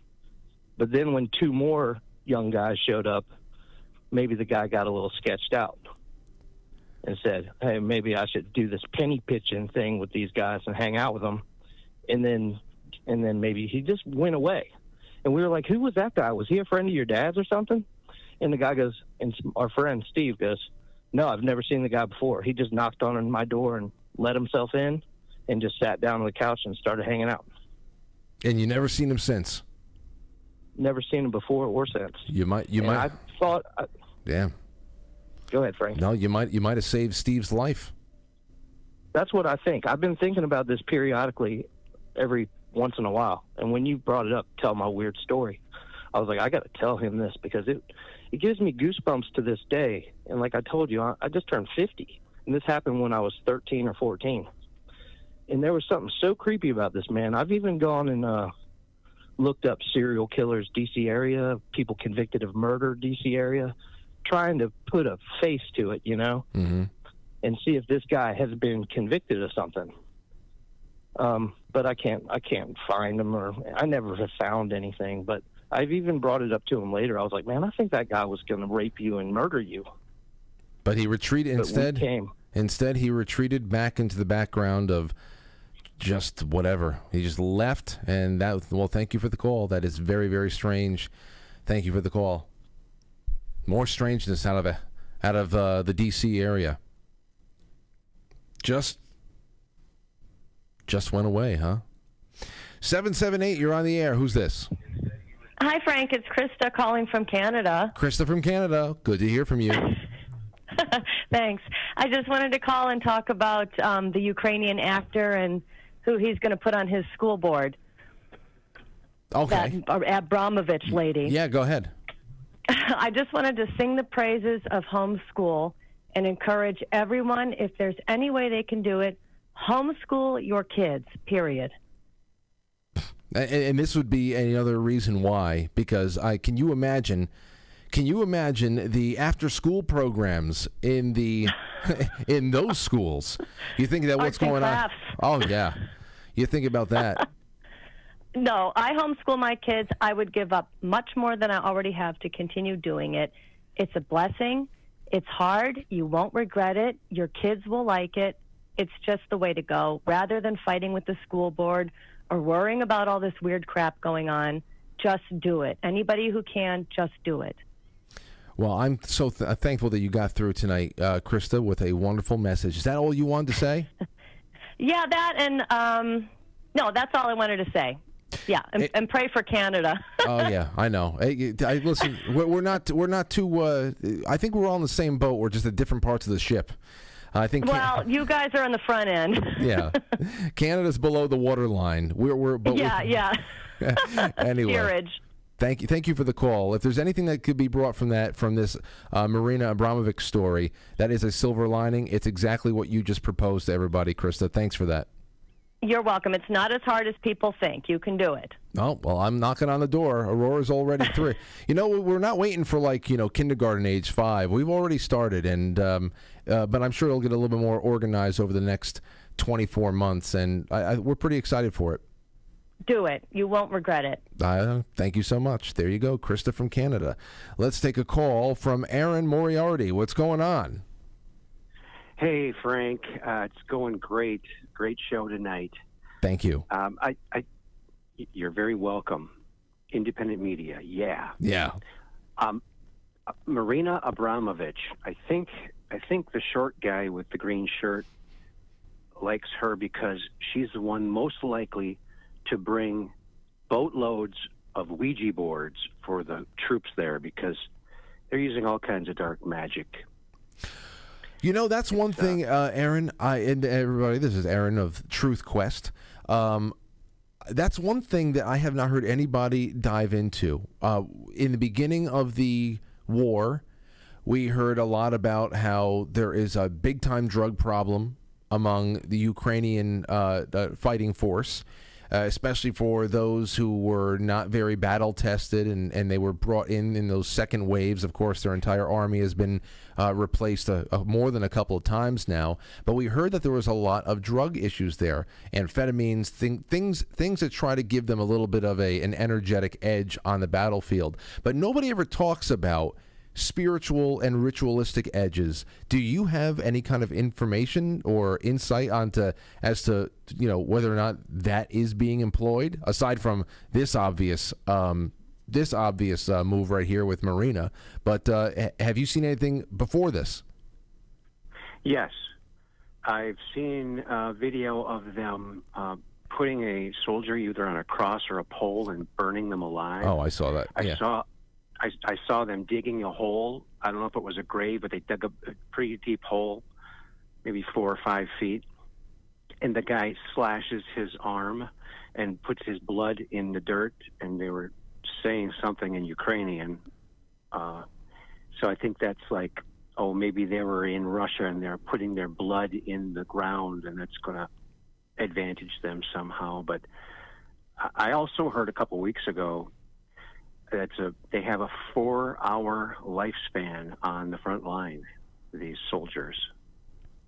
But then when 2 more young guys showed up, maybe the guy got a little sketched out and said, hey, maybe I should do this penny pitching thing with these guys and hang out with them. And then maybe he just went away. And we were like, who was that guy? Was he a friend of your dad's or something? And the guy goes, and our friend Steve goes, no, I've never seen the guy before. He just knocked on my door and let himself in and just sat down on the couch and started hanging out. And you never seen him since? Never seen him before or since. You might. I thought. Damn. Go ahead, Frank. No, you might have saved Steve's life. That's what I think. I've been thinking about this periodically every once in a while. And when you brought it up, tell my weird story, I was like, I got to tell him this because it gives me goosebumps to this day. And like I told you, I just turned 50. And this happened when I was 13 or 14. And there was something so creepy about this man. I've even gone and looked up serial killers, D.C. area, people convicted of murder, D.C. area, trying to put a face to it, you know, and see if this guy has been convicted of something. But I can't find him, or I never have found anything. But I've even brought it up to him later. I was like, man, I think that guy was going to rape you and murder you. But he retreated instead. Instead, he retreated back into the background of just whatever. He just left, and well, thank you for the call. That is very, very strange. Thank you for the call. More strangeness out of the D.C. area. Just went away, huh? 778, you're on the air. Who's this? Hi, Frank. It's Krista calling from Canada. Krista from Canada. Good to hear from you. Thanks. I just wanted to call and talk about the Ukrainian actor and who he's going to put on his school board. Okay. That Abramovic lady. Yeah, go ahead. I just wanted to sing the praises of homeschool and encourage everyone, if there's any way they can do it, homeschool your kids, period. And this would be another reason why, because can you imagine the after-school programs in the in those schools? You think that what's going on? Oh yeah, you think about that. No, I homeschool my kids. I would give up much more than I already have to continue doing it. It's a blessing. It's hard. You won't regret it. Your kids will like it. It's just the way to go. Rather than fighting with the school board or worrying about all this weird crap going on, just do it. Anybody who can, just do it. Well, I'm so thankful that you got through tonight, Krista, with a wonderful message. Is that all you wanted to say? Yeah, that and no, that's all I wanted to say. Yeah, and pray for Canada. Oh yeah, I know. Listen, we're not too. I think we're all in the same boat. We're just at different parts of the ship. I think. Well, you guys are on the front end. Yeah, Canada's below the waterline. Yeah. Anyway. Steerage. Thank you for the call. If there's anything that could be brought from this Marina Abramovic story, that is a silver lining. It's exactly what you just proposed to everybody, Krista. Thanks for that. You're welcome. It's not as hard as people think. You can do it. Oh, well, I'm knocking on the door. Aurora's already 3. We're not waiting for kindergarten age 5. We've already started, and but I'm sure it'll get a little bit more organized over the next 24 months, and we're pretty excited for it. Do it. You won't regret it. Thank you so much. There you go, Krista from Canada. Let's take a call from Aaron Moriarty. What's going on? Hey, Frank. It's going great. Great show tonight. Thank you. You're very welcome. Independent media, yeah. Yeah. Marina Abramovic. I think the short guy with the green shirt likes her because she's the one most likely to bring boatloads of Ouija boards for the troops there because they're using all kinds of dark magic. That's one thing, Aaron, and everybody, this is Aaron of Truth Quest. That's one thing that I have not heard anybody dive into. In the beginning of the war, we heard a lot about how there is a big-time drug problem among the Ukrainian fighting force. especially for those who were not very battle tested and they were brought in those second waves. Of course, their entire army has been replaced more than a couple of times now. But we heard that there was a lot of drug issues there, amphetamines, things that try to give them a little bit of an energetic edge on the battlefield. But nobody ever talks about spiritual and ritualistic edges. Do you have any kind of information or insight as to whether or not that is being employed, aside from this obvious move right here with Marina? But have you seen anything before this? Yes, I've seen a video of them putting a soldier either on a cross or a pole and burning them alive. Oh, I saw that. I saw them digging a hole. I don't know if it was a grave, but they dug a pretty deep hole, maybe 4 or 5 feet. And the guy slashes his arm and puts his blood in the dirt, and they were saying something in Ukrainian. So I think that's like, maybe they were in Russia and they're putting their blood in the ground, and that's going to advantage them somehow. But I also heard a couple weeks ago they have a 4-hour lifespan on the front line, these soldiers.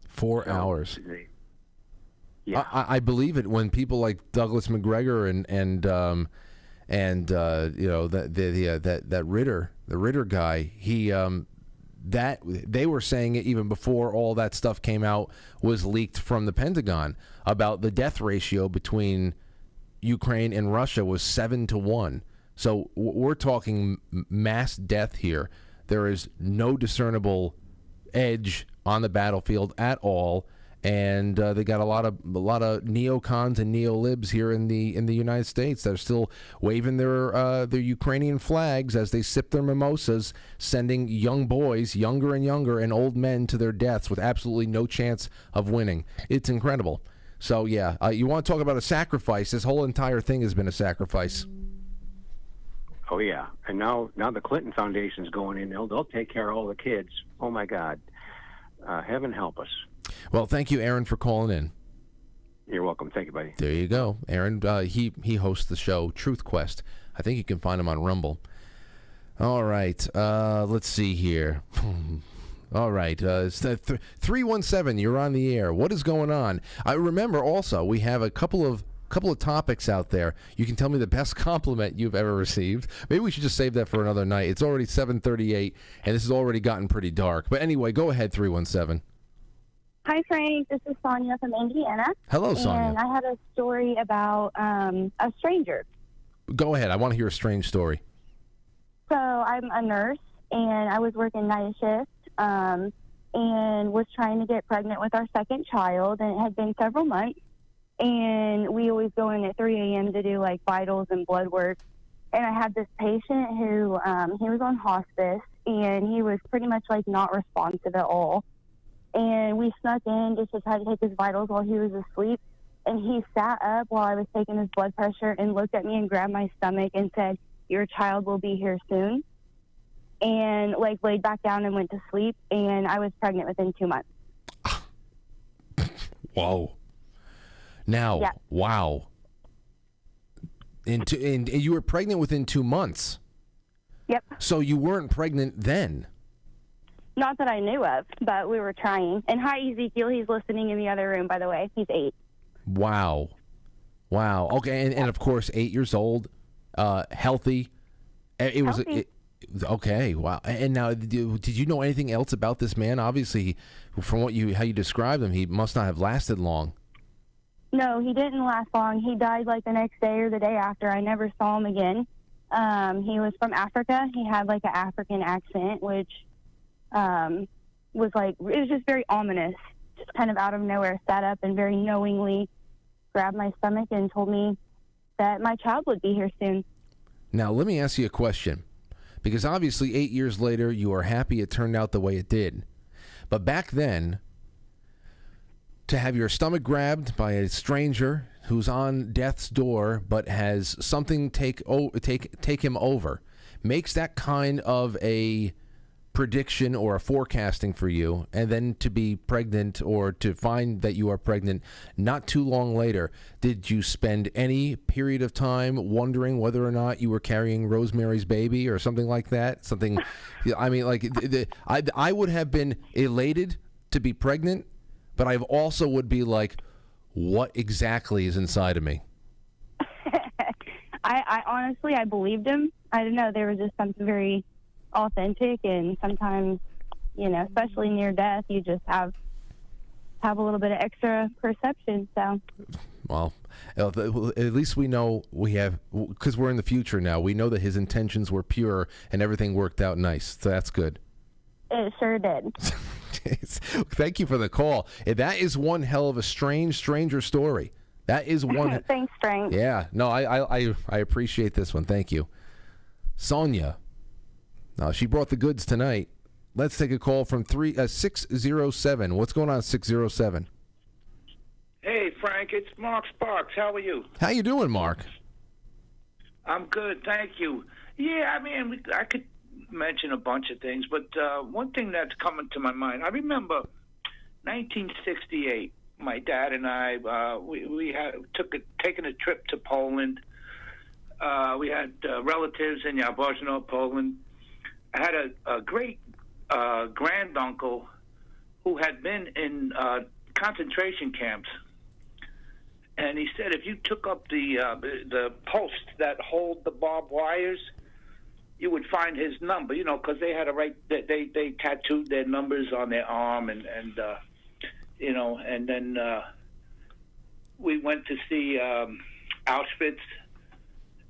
4 hours. Yeah, I believe it when people like Douglas McGregor and that Ritter guy, that they were saying it even before all that stuff came out, was leaked from the Pentagon about the death ratio between Ukraine and Russia was 7-1. So we're talking mass death here. There is no discernible edge on the battlefield at all, and they got a lot of neocons and neolibs here in the United States that are still waving their Ukrainian flags as they sip their mimosas, sending young boys, younger and younger, and old men to their deaths with absolutely no chance of winning. It's incredible. So yeah, you want to talk about a sacrifice? This whole entire thing has been a sacrifice. Oh yeah, and now the Clinton Foundation's going in. They'll take care of all the kids. Oh my God, heaven help us. Well, thank you, Aaron, for calling in. You're welcome. Thank you, buddy. There you go, Aaron. He hosts the show Truth Quest. I think you can find him on Rumble. All right, let's see here. All right, 317. You're on the air. What is going on? I remember also we have a couple of topics out there. You can tell me the best compliment you've ever received. Maybe we should just save that for another night. It's already 7:38, and this has already gotten pretty dark. But anyway, go ahead, 317. Hi, Frank. This is Sonia from Indiana. Hello, Sonia. And I had a story about a stranger. Go ahead. I want to hear a strange story. So I'm a nurse, and I was working night shift and was trying to get pregnant with our second child, and it had been several months. And we always go in at 3 a.m. to do like vitals and blood work. And I had this patient who he was on hospice, and he was pretty much like not responsive at all. And we snuck in just to try to take his vitals while he was asleep. And he sat up while I was taking his blood pressure and looked at me and grabbed my stomach and said, "Your child will be here soon." And like laid back down and went to sleep. And I was pregnant within 2 months. Whoa. Now, yeah. Wow. And you were pregnant within 2 months. Yep. So you weren't pregnant then? Not that I knew of, but we were trying. And hi, Ezekiel. He's listening in the other room, by the way. He's 8. Wow. Okay, and of course, 8 years old, healthy. It was okay. Wow. And now, did you know anything else about this man? Obviously, from how you described him, he must not have lasted long. No, he didn't last long. He died like the next day or the day after. I never saw him again. He was from Africa. He had like an African accent, which was like, it was just very ominous. Just kind of out of nowhere, sat up and very knowingly grabbed my stomach and told me that my child would be here soon. Now, let me ask you a question. Because obviously 8 years later, you are happy it turned out the way it did. But back then, to have your stomach grabbed by a stranger who's on death's door but has something take him over makes that kind of a prediction or a forecasting for you, and then to be pregnant or to find that you are pregnant not too long later, did you spend any period of time wondering whether or not you were carrying Rosemary's Baby or something like that? Something, I mean, like, I would have been elated to be pregnant, but I also would be like, what exactly is inside of me? I honestly, I believed him. I don't know. There was just something very authentic, and sometimes, you know, especially near death, you just have a little bit of extra perception. So, well, at least we know we have, because we're in the future now, we know that his intentions were pure and everything worked out nice. So that's good. It sure did. Thank you for the call. That is one hell of a stranger story. That is one. Thanks, Frank. Yeah, no, I appreciate this one. Thank you, Sonia. Now, she brought the goods tonight. Let's take a call from 607. What's going on, 607? Hey, Frank, it's Mark Sparks. How are you? How you doing, Mark? I'm good, thank you. Yeah, I mean, I could mention a bunch of things, but one thing that's coming to my mind, I remember 1968. My dad and I, we had taken a trip to Poland. We had relatives in Jaworzno, Poland. I had a great granduncle who had been in concentration camps, and he said if you took up the posts that hold the barbed wires, you would find his number. You know, because they had they tattooed their numbers on their arm, and you know, and then we went to see Auschwitz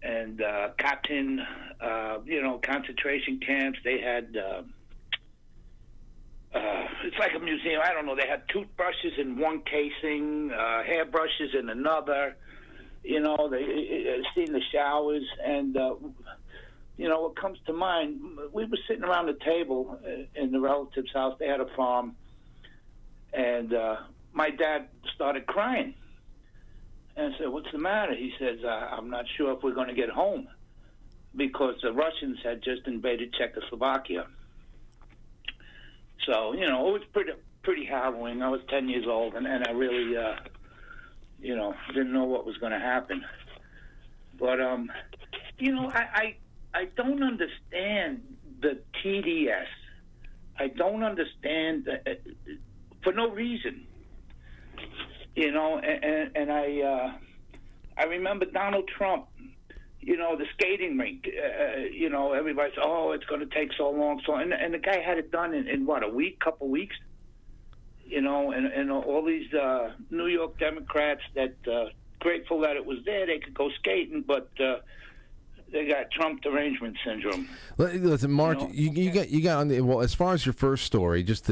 and Katyn, you know, concentration camps. They had, it's like a museum. I don't know. They had toothbrushes in one casing, hairbrushes in another. You know, they seen the showers. And, you know, what comes to mind, we were sitting around the table in the relative's house. They had a farm. And my dad started crying. And I said, what's the matter? He says, I'm not sure if we're going to get home because the Russians had just invaded Czechoslovakia. So, you know, it was pretty harrowing. I was 10 years old, and I really, you know, didn't know what was going to happen. But, you know, I don't understand the TDS. I don't understand for no reason. You know, and I remember Donald Trump, you know, the skating rink, you know, everybody's, oh, it's going to take so long. And the guy had it done in what, a week, couple weeks? You know, and all these New York Democrats that grateful that it was there, they could go skating, but they got Trump derangement syndrome. Listen, Mark, you got on the, well, as far as your first story, just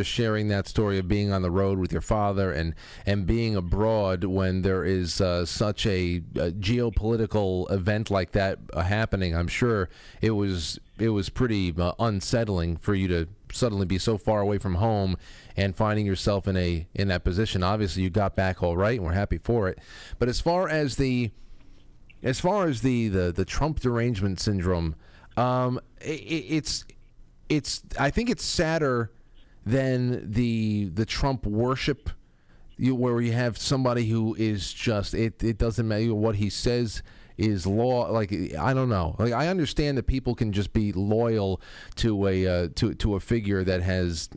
sharing that story of being on the road with your father and being abroad when there is such a geopolitical event like that happening. I'm sure it was pretty unsettling for you to suddenly be so far away from home and finding yourself in that position. Obviously, you got back all right, and we're happy for it. But as far as the Trump derangement syndrome, it's I think it's sadder than the Trump worship, where you have somebody who is just it doesn't matter what he says is law. Like, I don't know. Like, I understand that people can just be loyal to a figure that has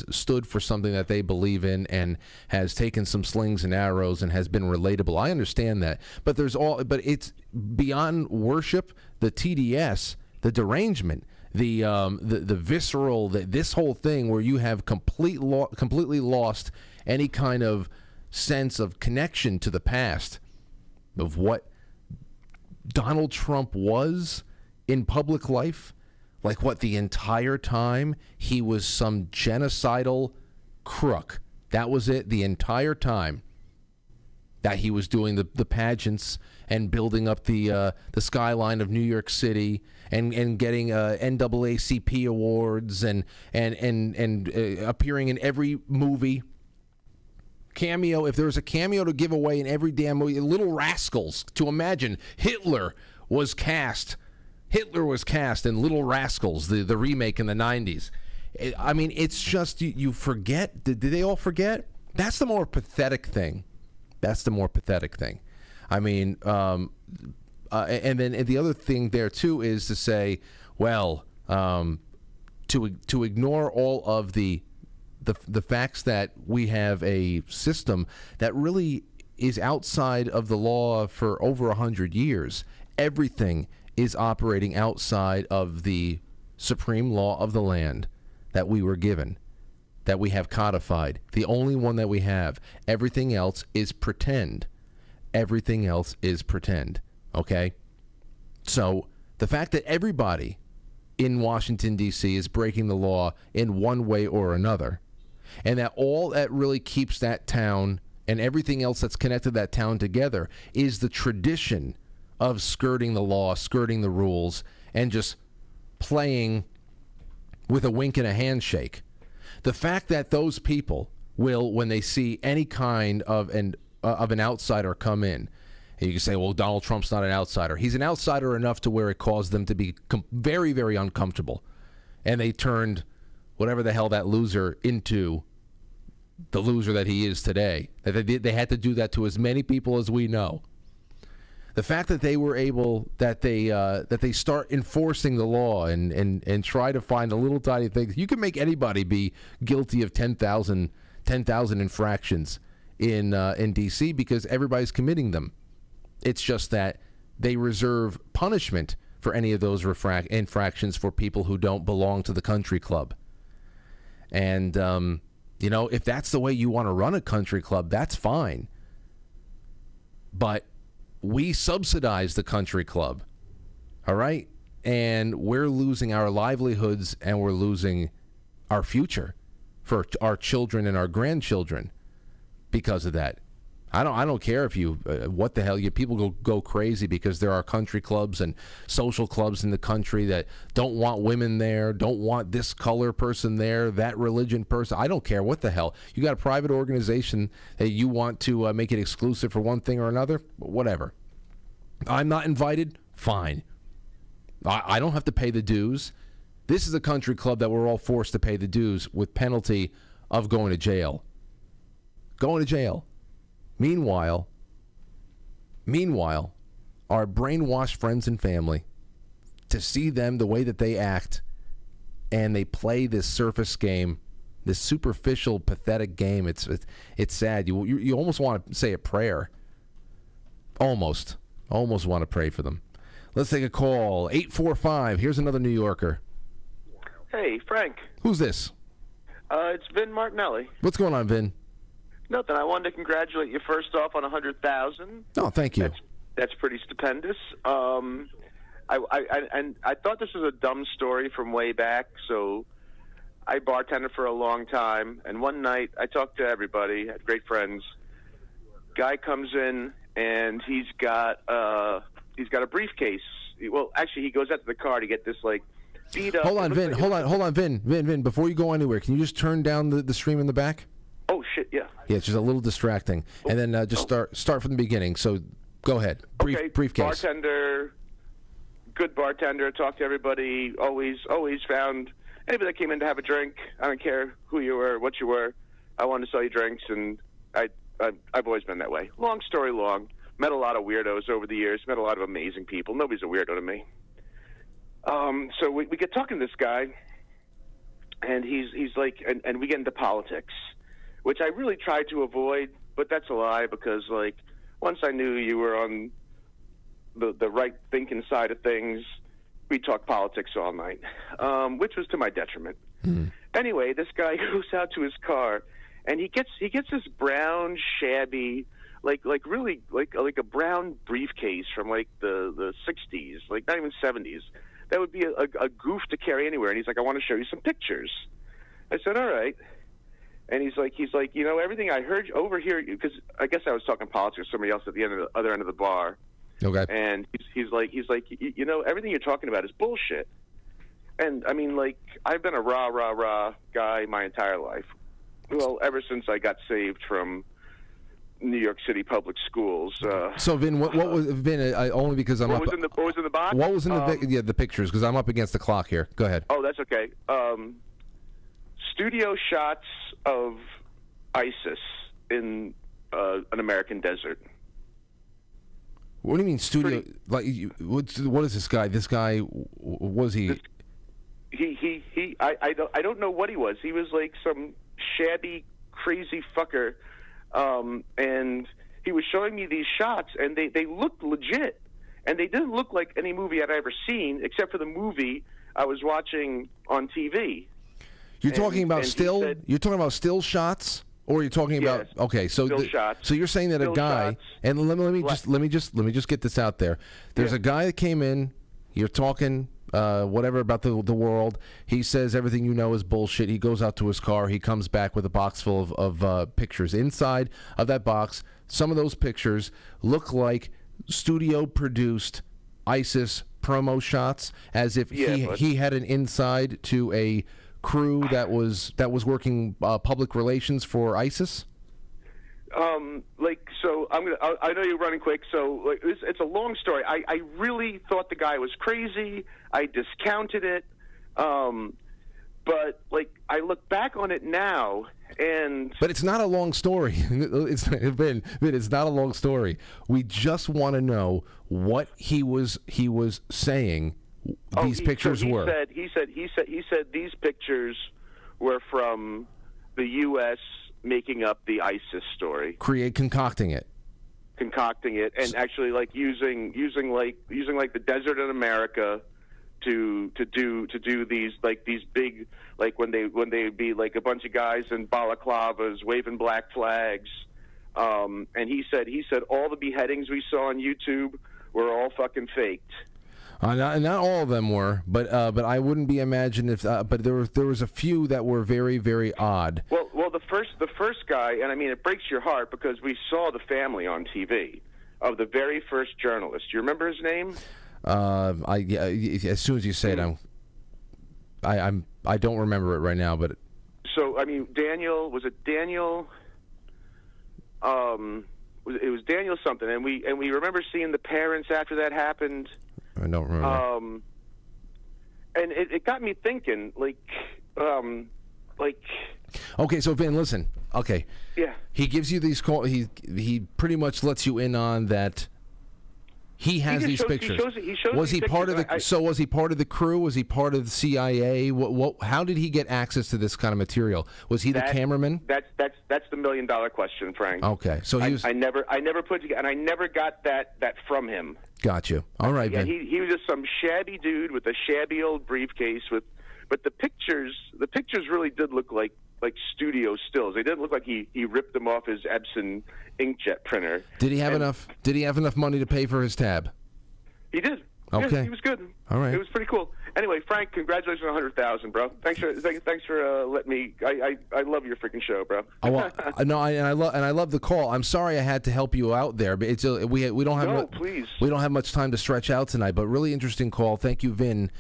stood for something that they believe in and has taken some slings and arrows and has been relatable. I understand that, but it's beyond worship. The TDS, the derangement, the visceral, this whole thing where you have completely lost any kind of sense of connection to the past of what Donald Trump was in public life. Like, what, the entire time he was some genocidal crook. That was it, the entire time that he was doing the pageants and building up the skyline of New York City and getting NAACP awards and appearing in every movie. Cameo, if there was a cameo to give away in every damn movie, Little Rascals, to imagine Hitler was cast Hitler was cast in Little Rascals, the remake in the 90s. I mean, it's just you forget. Did they all forget? That's the more pathetic thing. I mean, and then the other thing there too is to say, well, to ignore all of the facts that we have a system that really is outside of the law for over 100 years. Everything is operating outside of the supreme law of the land that we were given, that we have codified, the only one that we have. Everything else is pretend. Everything else is pretend, okay? So the fact that everybody in Washington, D.C. is breaking the law in one way or another, and that all that really keeps that town and everything else that's connected to that town together is the tradition of skirting the law, skirting the rules, and just playing with a wink and a handshake. The fact that those people will, when they see any kind of an outsider come in, and you can say, well, Donald Trump's not an outsider. He's an outsider enough to where it caused them to be very, very uncomfortable. And they turned whatever the hell that loser into the loser that he is today. They had to do that to as many people as we know. The fact that they were able, that they start enforcing the law and try to find a little tiny thing. You can make anybody be guilty of 10,000 infractions in D.C. because everybody's committing them. It's just that they reserve punishment for any of those infractions for people who don't belong to the country club. And, if that's the way you want to run a country club, that's fine. But we subsidize the country club, all right? And we're losing our livelihoods and we're losing our future for our children and our grandchildren because of that. I don't care if you what the hell people go crazy because there are country clubs and social clubs in the country that don't want women there, don't want this color person there, that religion person. I don't care what the hell. You got a private organization that you want to make it exclusive for one thing or another, whatever. I'm not invited, fine. I don't have to pay the dues. This is a country club that we're all forced to pay the dues with penalty of going to jail. Going to jail. Meanwhile, our brainwashed friends and family, to see them the way that they act, and they play this surface game, this superficial, pathetic game. It's sad. You almost want to say a prayer. Almost want to pray for them. Let's take a call. 845. Here's another New Yorker. Hey, Frank. Who's this? It's Vin Martinelli. What's going on, Vin? Nothing. I wanted to congratulate you first off on 100,000. Oh, thank you. That's pretty stupendous. I thought this was a dumb story from way back. So I bartended for a long time, and one night I talked to everybody, had great friends. Guy comes in and he's got a briefcase. Well, actually, he goes out to the car to get this beat up. Hold on, Vin. Vin. Before you go anywhere, can you just turn down the stream in the back? Oh shit! Yeah. Yeah, it's just a little distracting. And then just start from the beginning. So go ahead. Briefcase. Good bartender. Talked to everybody. Always found anybody that came in to have a drink. I don't care who you were, what you were. I wanted to sell you drinks, and I've always been that way. Long story long. Met a lot of weirdos over the years. Met a lot of amazing people. Nobody's a weirdo to me. So we get talking to this guy, and he's like, and we get into politics, which I really tried to avoid, but that's a lie because, once I knew you were on the right thinking side of things, we talked politics all night, which was to my detriment. Anyway, this guy goes out to his car, and he gets this brown, shabby, really a brown briefcase from the 60s, not even 70s. That would be a goof to carry anywhere. And he's like, I want to show you some pictures. I said, all right. And he's like, everything I heard over here, because I guess I was talking politics with somebody else at the other end of the bar. Okay. And he's like, everything you're talking about is bullshit. And I mean, I've been a rah guy my entire life. Well, ever since I got saved from New York City public schools. So Vin, what was Vin? Only because I'm what up. Was in the, what was in the box? What was in the pictures? Because I'm up against the clock here. Go ahead. Oh, that's okay. Studio shots of ISIS in an American desert. What do you mean studio? Like, what is this guy? This guy was he? I don't know what he was. He was like some shabby, crazy fucker, and he was showing me these shots, and they looked legit, and they didn't look like any movie I'd ever seen, except for the movie I was watching on TV. You're talking about still? You're talking about still shots, or you're talking about? Okay, so so you're saying that a guy, and let me just get this out there. There's a guy that came in. You're talking whatever about the world. He says everything you know is bullshit. He goes out to his car. He comes back with a box full of pictures. Inside of that box, some of those pictures look like studio-produced ISIS promo shots, as if he had an inside to a crew that was working public relations for ISIS. So I know you're running quick, so it's a long story. I really thought the guy was crazy. I discounted it. But I look back on it now, and but it's not a long story. It's not a long story. We just want to know what he was saying. These pictures were. He said these pictures were from the U.S. making up the ISIS story, concocting it, and actually using the desert in America to do these big, when they'd be like a bunch of guys in balaclavas waving black flags, and he said all the beheadings we saw on YouTube were all fucking faked. Not all of them were, but I wouldn't be imagined if. But there was a few that were very, very odd. Well, the first guy, and I mean it breaks your heart because we saw the family on TV of the very first journalist. Do you remember his name? As soon as you say it, I don't remember it right now, but. So I mean, Daniel, was it Daniel? It was Daniel something, and we remember seeing the parents after that happened. I don't remember. And it got me thinking, Okay, so Vin, listen. Okay. Yeah. He gives you these calls. He pretty much lets you in on that. He has these pictures. Was he part of the? So was he part of the crew? Was he part of the CIA? How did he get access to this kind of material? Was he the cameraman? That's the $1 million question, Frank. Okay, so he was. I never put together, and I never got that from him. Got you. All right, yeah, Vin. he was just some shabby dude with a shabby old briefcase but the pictures really did look like studio stills. They didn't look like he ripped them off his Epson inkjet printer. Did he have enough money to pay for his tab? He did. Okay. Yeah, he was good. All right. It was pretty cool. Anyway, Frank, congratulations on 100,000, bro. Thanks for letting me. I love your freaking show, bro. I love the call. I'm sorry I had to help you out there, but it's we don't have please. We don't have much time to stretch out tonight. But really interesting call. Thank you, Vin.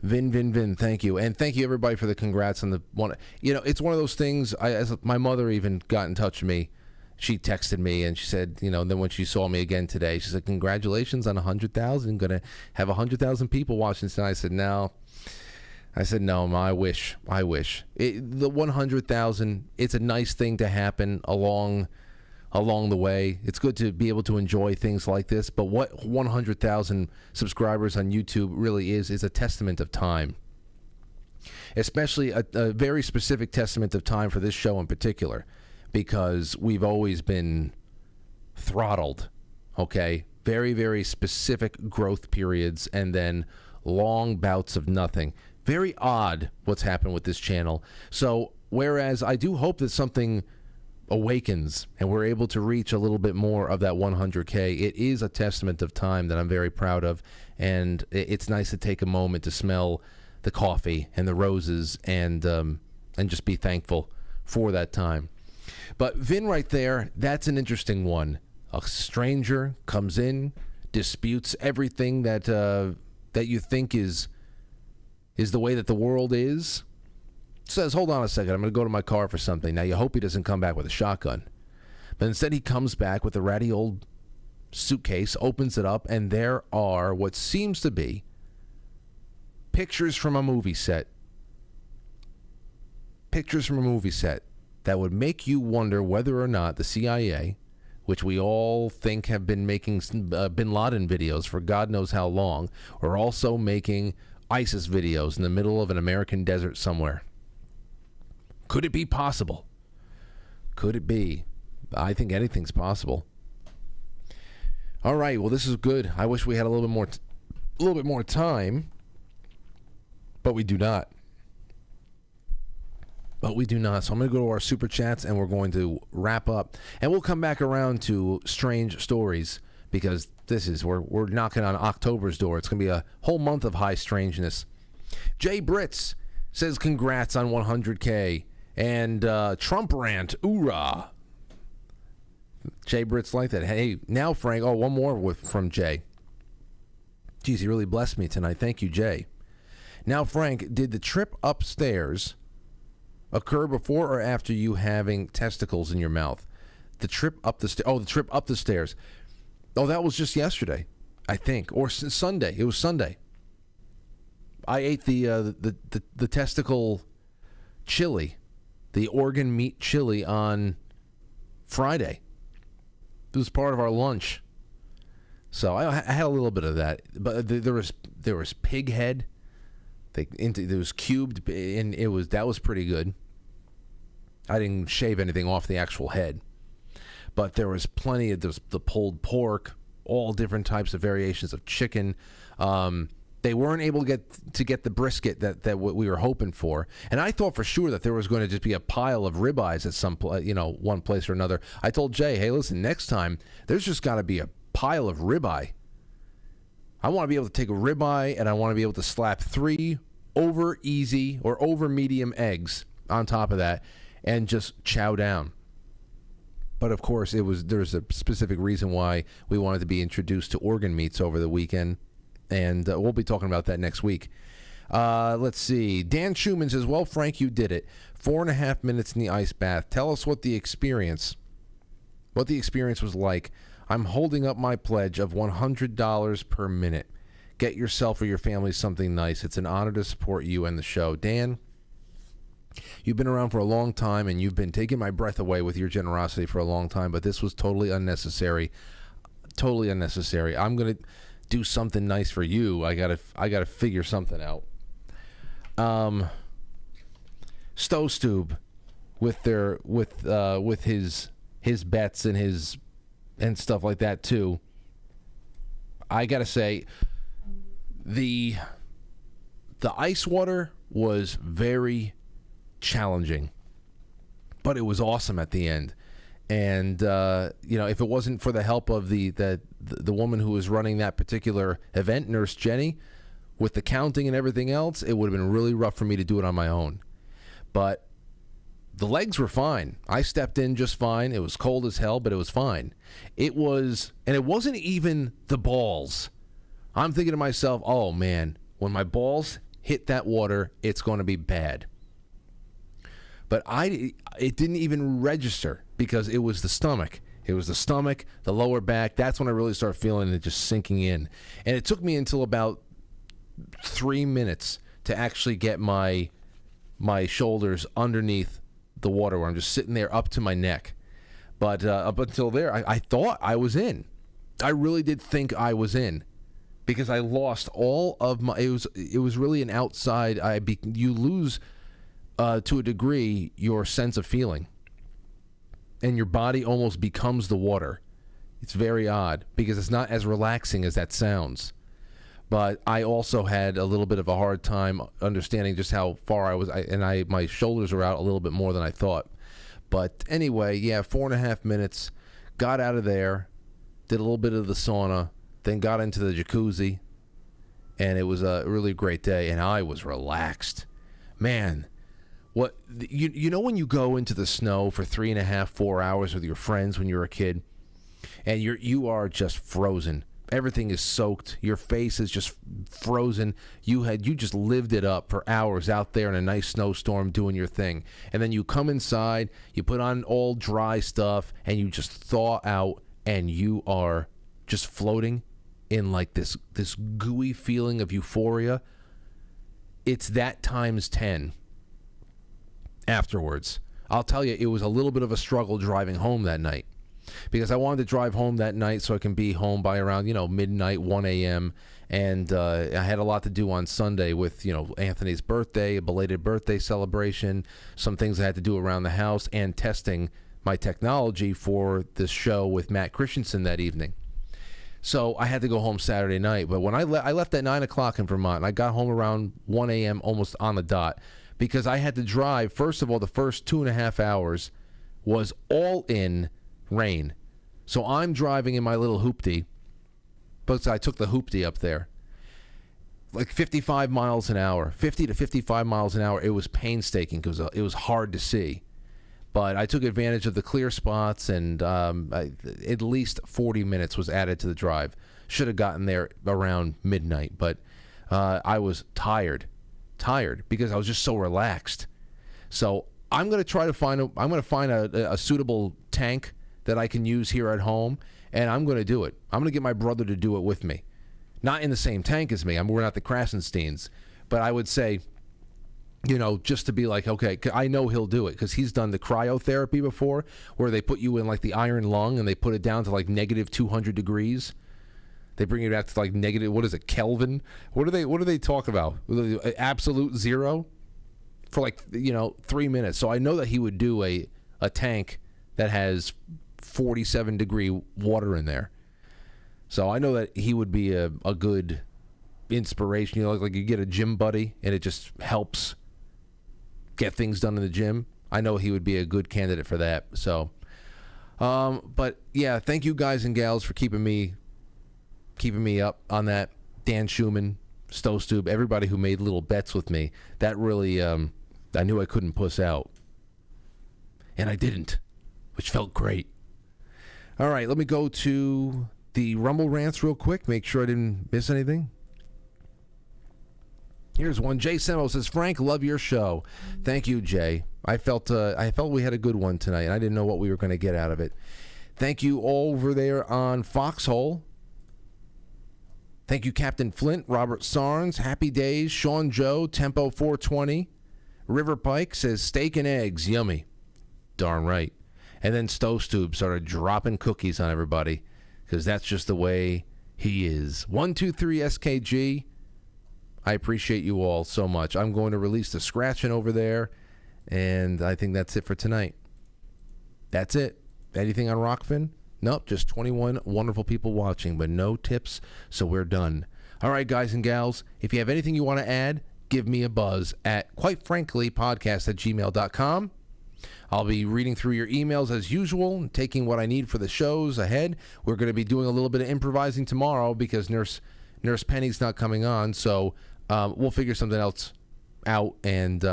Vin, thank you, and thank you everybody for the congrats on the one. It's one of those things. My mother even got in touch with me. She texted me and she said, then when she saw me again today, she said, "Congratulations on 100,000. Gonna have 100,000 people watching tonight." I said, "No." No, I wish. The 100,000. It's a nice thing to happen along the way. It's good to be able to enjoy things like this, but what 100,000 subscribers on YouTube really is a testament of time, especially a very specific testament of time for this show in particular, because we've always been throttled, okay? Very, very specific growth periods and then long bouts of nothing. Very odd what's happened with this channel. So whereas I do hope that something awakens and we're able to reach a little bit more of that 100K, it is a testament of time that I'm very proud of, and it's nice to take a moment to smell the coffee and the roses and just be thankful for that time. But Vin right there, that's an interesting one. A stranger comes in, disputes everything that you think is the way that the world is. Says, "Hold on a second, I'm going to go to my car for something." Now, you hope he doesn't come back with a shotgun. But instead he comes back with a ratty old suitcase, opens it up, and there are what seems to be pictures from a movie set. Pictures from a movie set that would make you wonder whether or not the CIA, which we all think have been making bin Laden videos for God knows how long, are also making ISIS videos in the middle of an American desert somewhere. Could it be possible? Could it be? I think anything's possible. All right, well, this is good. I wish we had a little bit more time, but we do not. So I'm going to go to our super chats, and we're going to wrap up, and we'll come back around to strange stories, because we're knocking on October's door. It's going to be a whole month of high strangeness. Jay Britz says congrats on 100K, and Trump rant, oorah. Jay Britz like that. Hey, now Frank, one more from Jay. Geez, he really blessed me tonight. Thank you, Jay. Now, Frank, did the trip upstairs occur before or after you having testicles in your mouth? The trip up the stairs. Oh, the trip up the stairs. Oh, that was just yesterday, I think, or Sunday. It was Sunday. I ate the testicle chili, the organ meat chili on Friday. It was part of our lunch. So I had a little bit of that, but there was pig head. There was cubed, and that was pretty good. I didn't shave anything off the actual head, but there was plenty of the pulled pork, all different types of variations of chicken. They weren't able to get the brisket that we were hoping for, and I thought for sure that there was going to just be a pile of ribeyes at some one place or another. I told Jay, hey, listen, next time there's just got to be a pile of ribeye. I want to be able to take a ribeye, and I want to be able to slap 3 over easy or over medium eggs on top of that and just chow down. But of course, there's a specific reason why we wanted to be introduced to organ meats over the weekend, and we'll be talking about that next week. Let's see. Dan Schumann says, well, Frank, you did it. 4.5 minutes in the ice bath. Tell us what the experience was like. I'm holding up my pledge of $100 per minute. Get yourself or your family something nice. It's an honor to support you and the show. Dan, you've been around for a long time, and you've been taking my breath away with your generosity for a long time, but this was totally unnecessary. Totally unnecessary. I'm going to do something nice for you. I gotta figure something out. Stove with his bets and stuff like that too. I gotta say, the ice water was very challenging, but it was awesome at the end. And if it wasn't for the help of the woman who was running that particular event, Nurse Jenny, with the counting and everything else, it would have been really rough for me to do it on my own. But the legs were fine. I stepped in just fine. It was cold as hell, but it was fine. It wasn't even the balls. I'm thinking to myself, oh man, when my balls hit that water, it's going to be bad. But it didn't even register because it was the stomach. It was the stomach, the lower back. That's when I really started feeling it just sinking in. And it took me until about 3 minutes to actually get my shoulders underneath the water where I'm just sitting there up to my neck. But up until there, I thought I was in. I really did think I was in because I lost all of my... It was really an outside... You lose, to a degree, your sense of feeling. And your body almost becomes the water. It's very odd because it's not as relaxing as that sounds. But I also had a little bit of a hard time understanding just how far I was. My shoulders were out a little bit more than I thought. But anyway, yeah, 4.5 minutes. Got out of there, did a little bit of the sauna, then got into the jacuzzi. And it was a really great day, and I was relaxed. Man, what you know when you go into the snow for 3.5, 4 hours with your friends when you're a kid, and you are just frozen. Everything is soaked. Your face is just frozen. You just lived it up for hours out there in a nice snowstorm doing your thing. And then you come inside, you put on all dry stuff, and you just thaw out, and you are just floating in like this gooey feeling of euphoria. It's that times 10 afterwards. I'll tell you, it was a little bit of a struggle driving home that night. Because I wanted to drive home that night so I can be home by around, midnight, 1 a.m. And I had a lot to do on Sunday with, Anthony's birthday, a belated birthday celebration, some things I had to do around the house, and testing my technology for the show with Matt Christensen that evening. So I had to go home Saturday night. But when I left at 9 o'clock in Vermont, and I got home around 1 a.m. almost on the dot, because I had to drive. First of all, the first 2.5 hours was all in rain. So I'm driving in my little hoopty, but I took the hoopty up there, like 55 miles an hour, 50 to 55 miles an hour. It was painstaking because it was hard to see. But I took advantage of the clear spots, and at least 40 minutes was added to the drive. Should have gotten there around midnight, but I was tired because I was just so relaxed. So I'm going to try to find a suitable tank that I can use here at home, and I'm going to do it. I'm going to get my brother to do it with me. Not in the same tank as me. We're not the Krasensteins. But I would say, just to be like, okay, I know he'll do it because he's done the cryotherapy before where they put you in like the iron lung and they put it down to like negative 200 degrees. They bring it back to like negative, what is it, Kelvin? What do they talk about? Absolute zero? For like, 3 minutes. So I know that he would do a tank that has 47 degree water in there. So I know that he would be a good inspiration. Like you get a gym buddy and it just helps get things done in the gym. I know he would be a good candidate for that. So, but yeah, thank you guys and gals for keeping me up on that. Dan Schumann, Stostube, everybody who made little bets with me. That really, I knew I couldn't puss out. And I didn't, which felt great. All right, let me go to the Rumble rants real quick. Make sure I didn't miss anything. Here's one. Jay Semo says, Frank, love your show. Thank you, Jay. I felt we had a good one tonight, and I didn't know what we were going to get out of it. Thank you all over there on Foxhole. Thank you, Captain Flint, Robert Sarnes, Happy Days, Sean Joe, Tempo 420. River Pike says, steak and eggs, yummy. Darn right. And then Stostube started dropping cookies on everybody because that's just the way he is. 123 SKG. I appreciate you all so much. I'm going to release the scratching over there, and I think that's it for tonight. That's it. Anything on Rockfin? Nope, just 21 wonderful people watching, but no tips, so we're done. All right, guys and gals, if you have anything you want to add, give me a buzz at quitefranklypodcast@gmail.com. I'll be reading through your emails as usual and taking what I need for the shows ahead. We're going to be doing a little bit of improvising tomorrow because Nurse Penny's not coming on, so we'll figure something else out and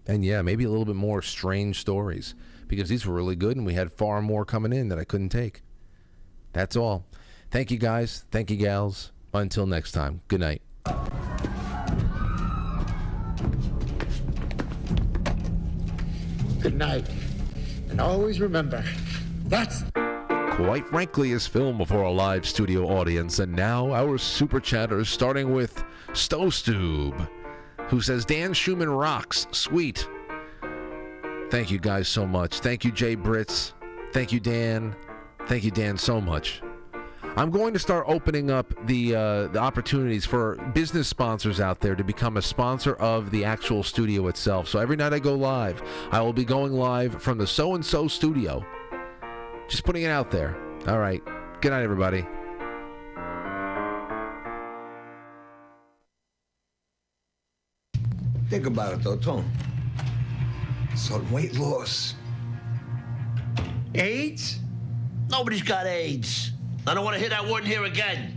yeah, maybe a little bit more strange stories because these were really good and we had far more coming in that I couldn't take. That's all. Thank you, guys. Thank you, gals. Until next time. Good night. Good night. And always remember, that's... Quite Frankly is filmed before a live studio audience, and now our super chatters, starting with Stostube, who says, Dan Schumann rocks. Sweet. Thank you guys so much. Thank you, Jay Britz. Thank you, Dan. Thank you, Dan, so much. I'm going to start opening up the opportunities for business sponsors out there to become a sponsor of the actual studio itself. So every night I go live, I will be going live from the so-and-so studio. Just putting it out there. All right. Good night, everybody. Think about it, though, Tom. So weight loss. AIDS? Nobody's got AIDS. I don't want to hear that word here again.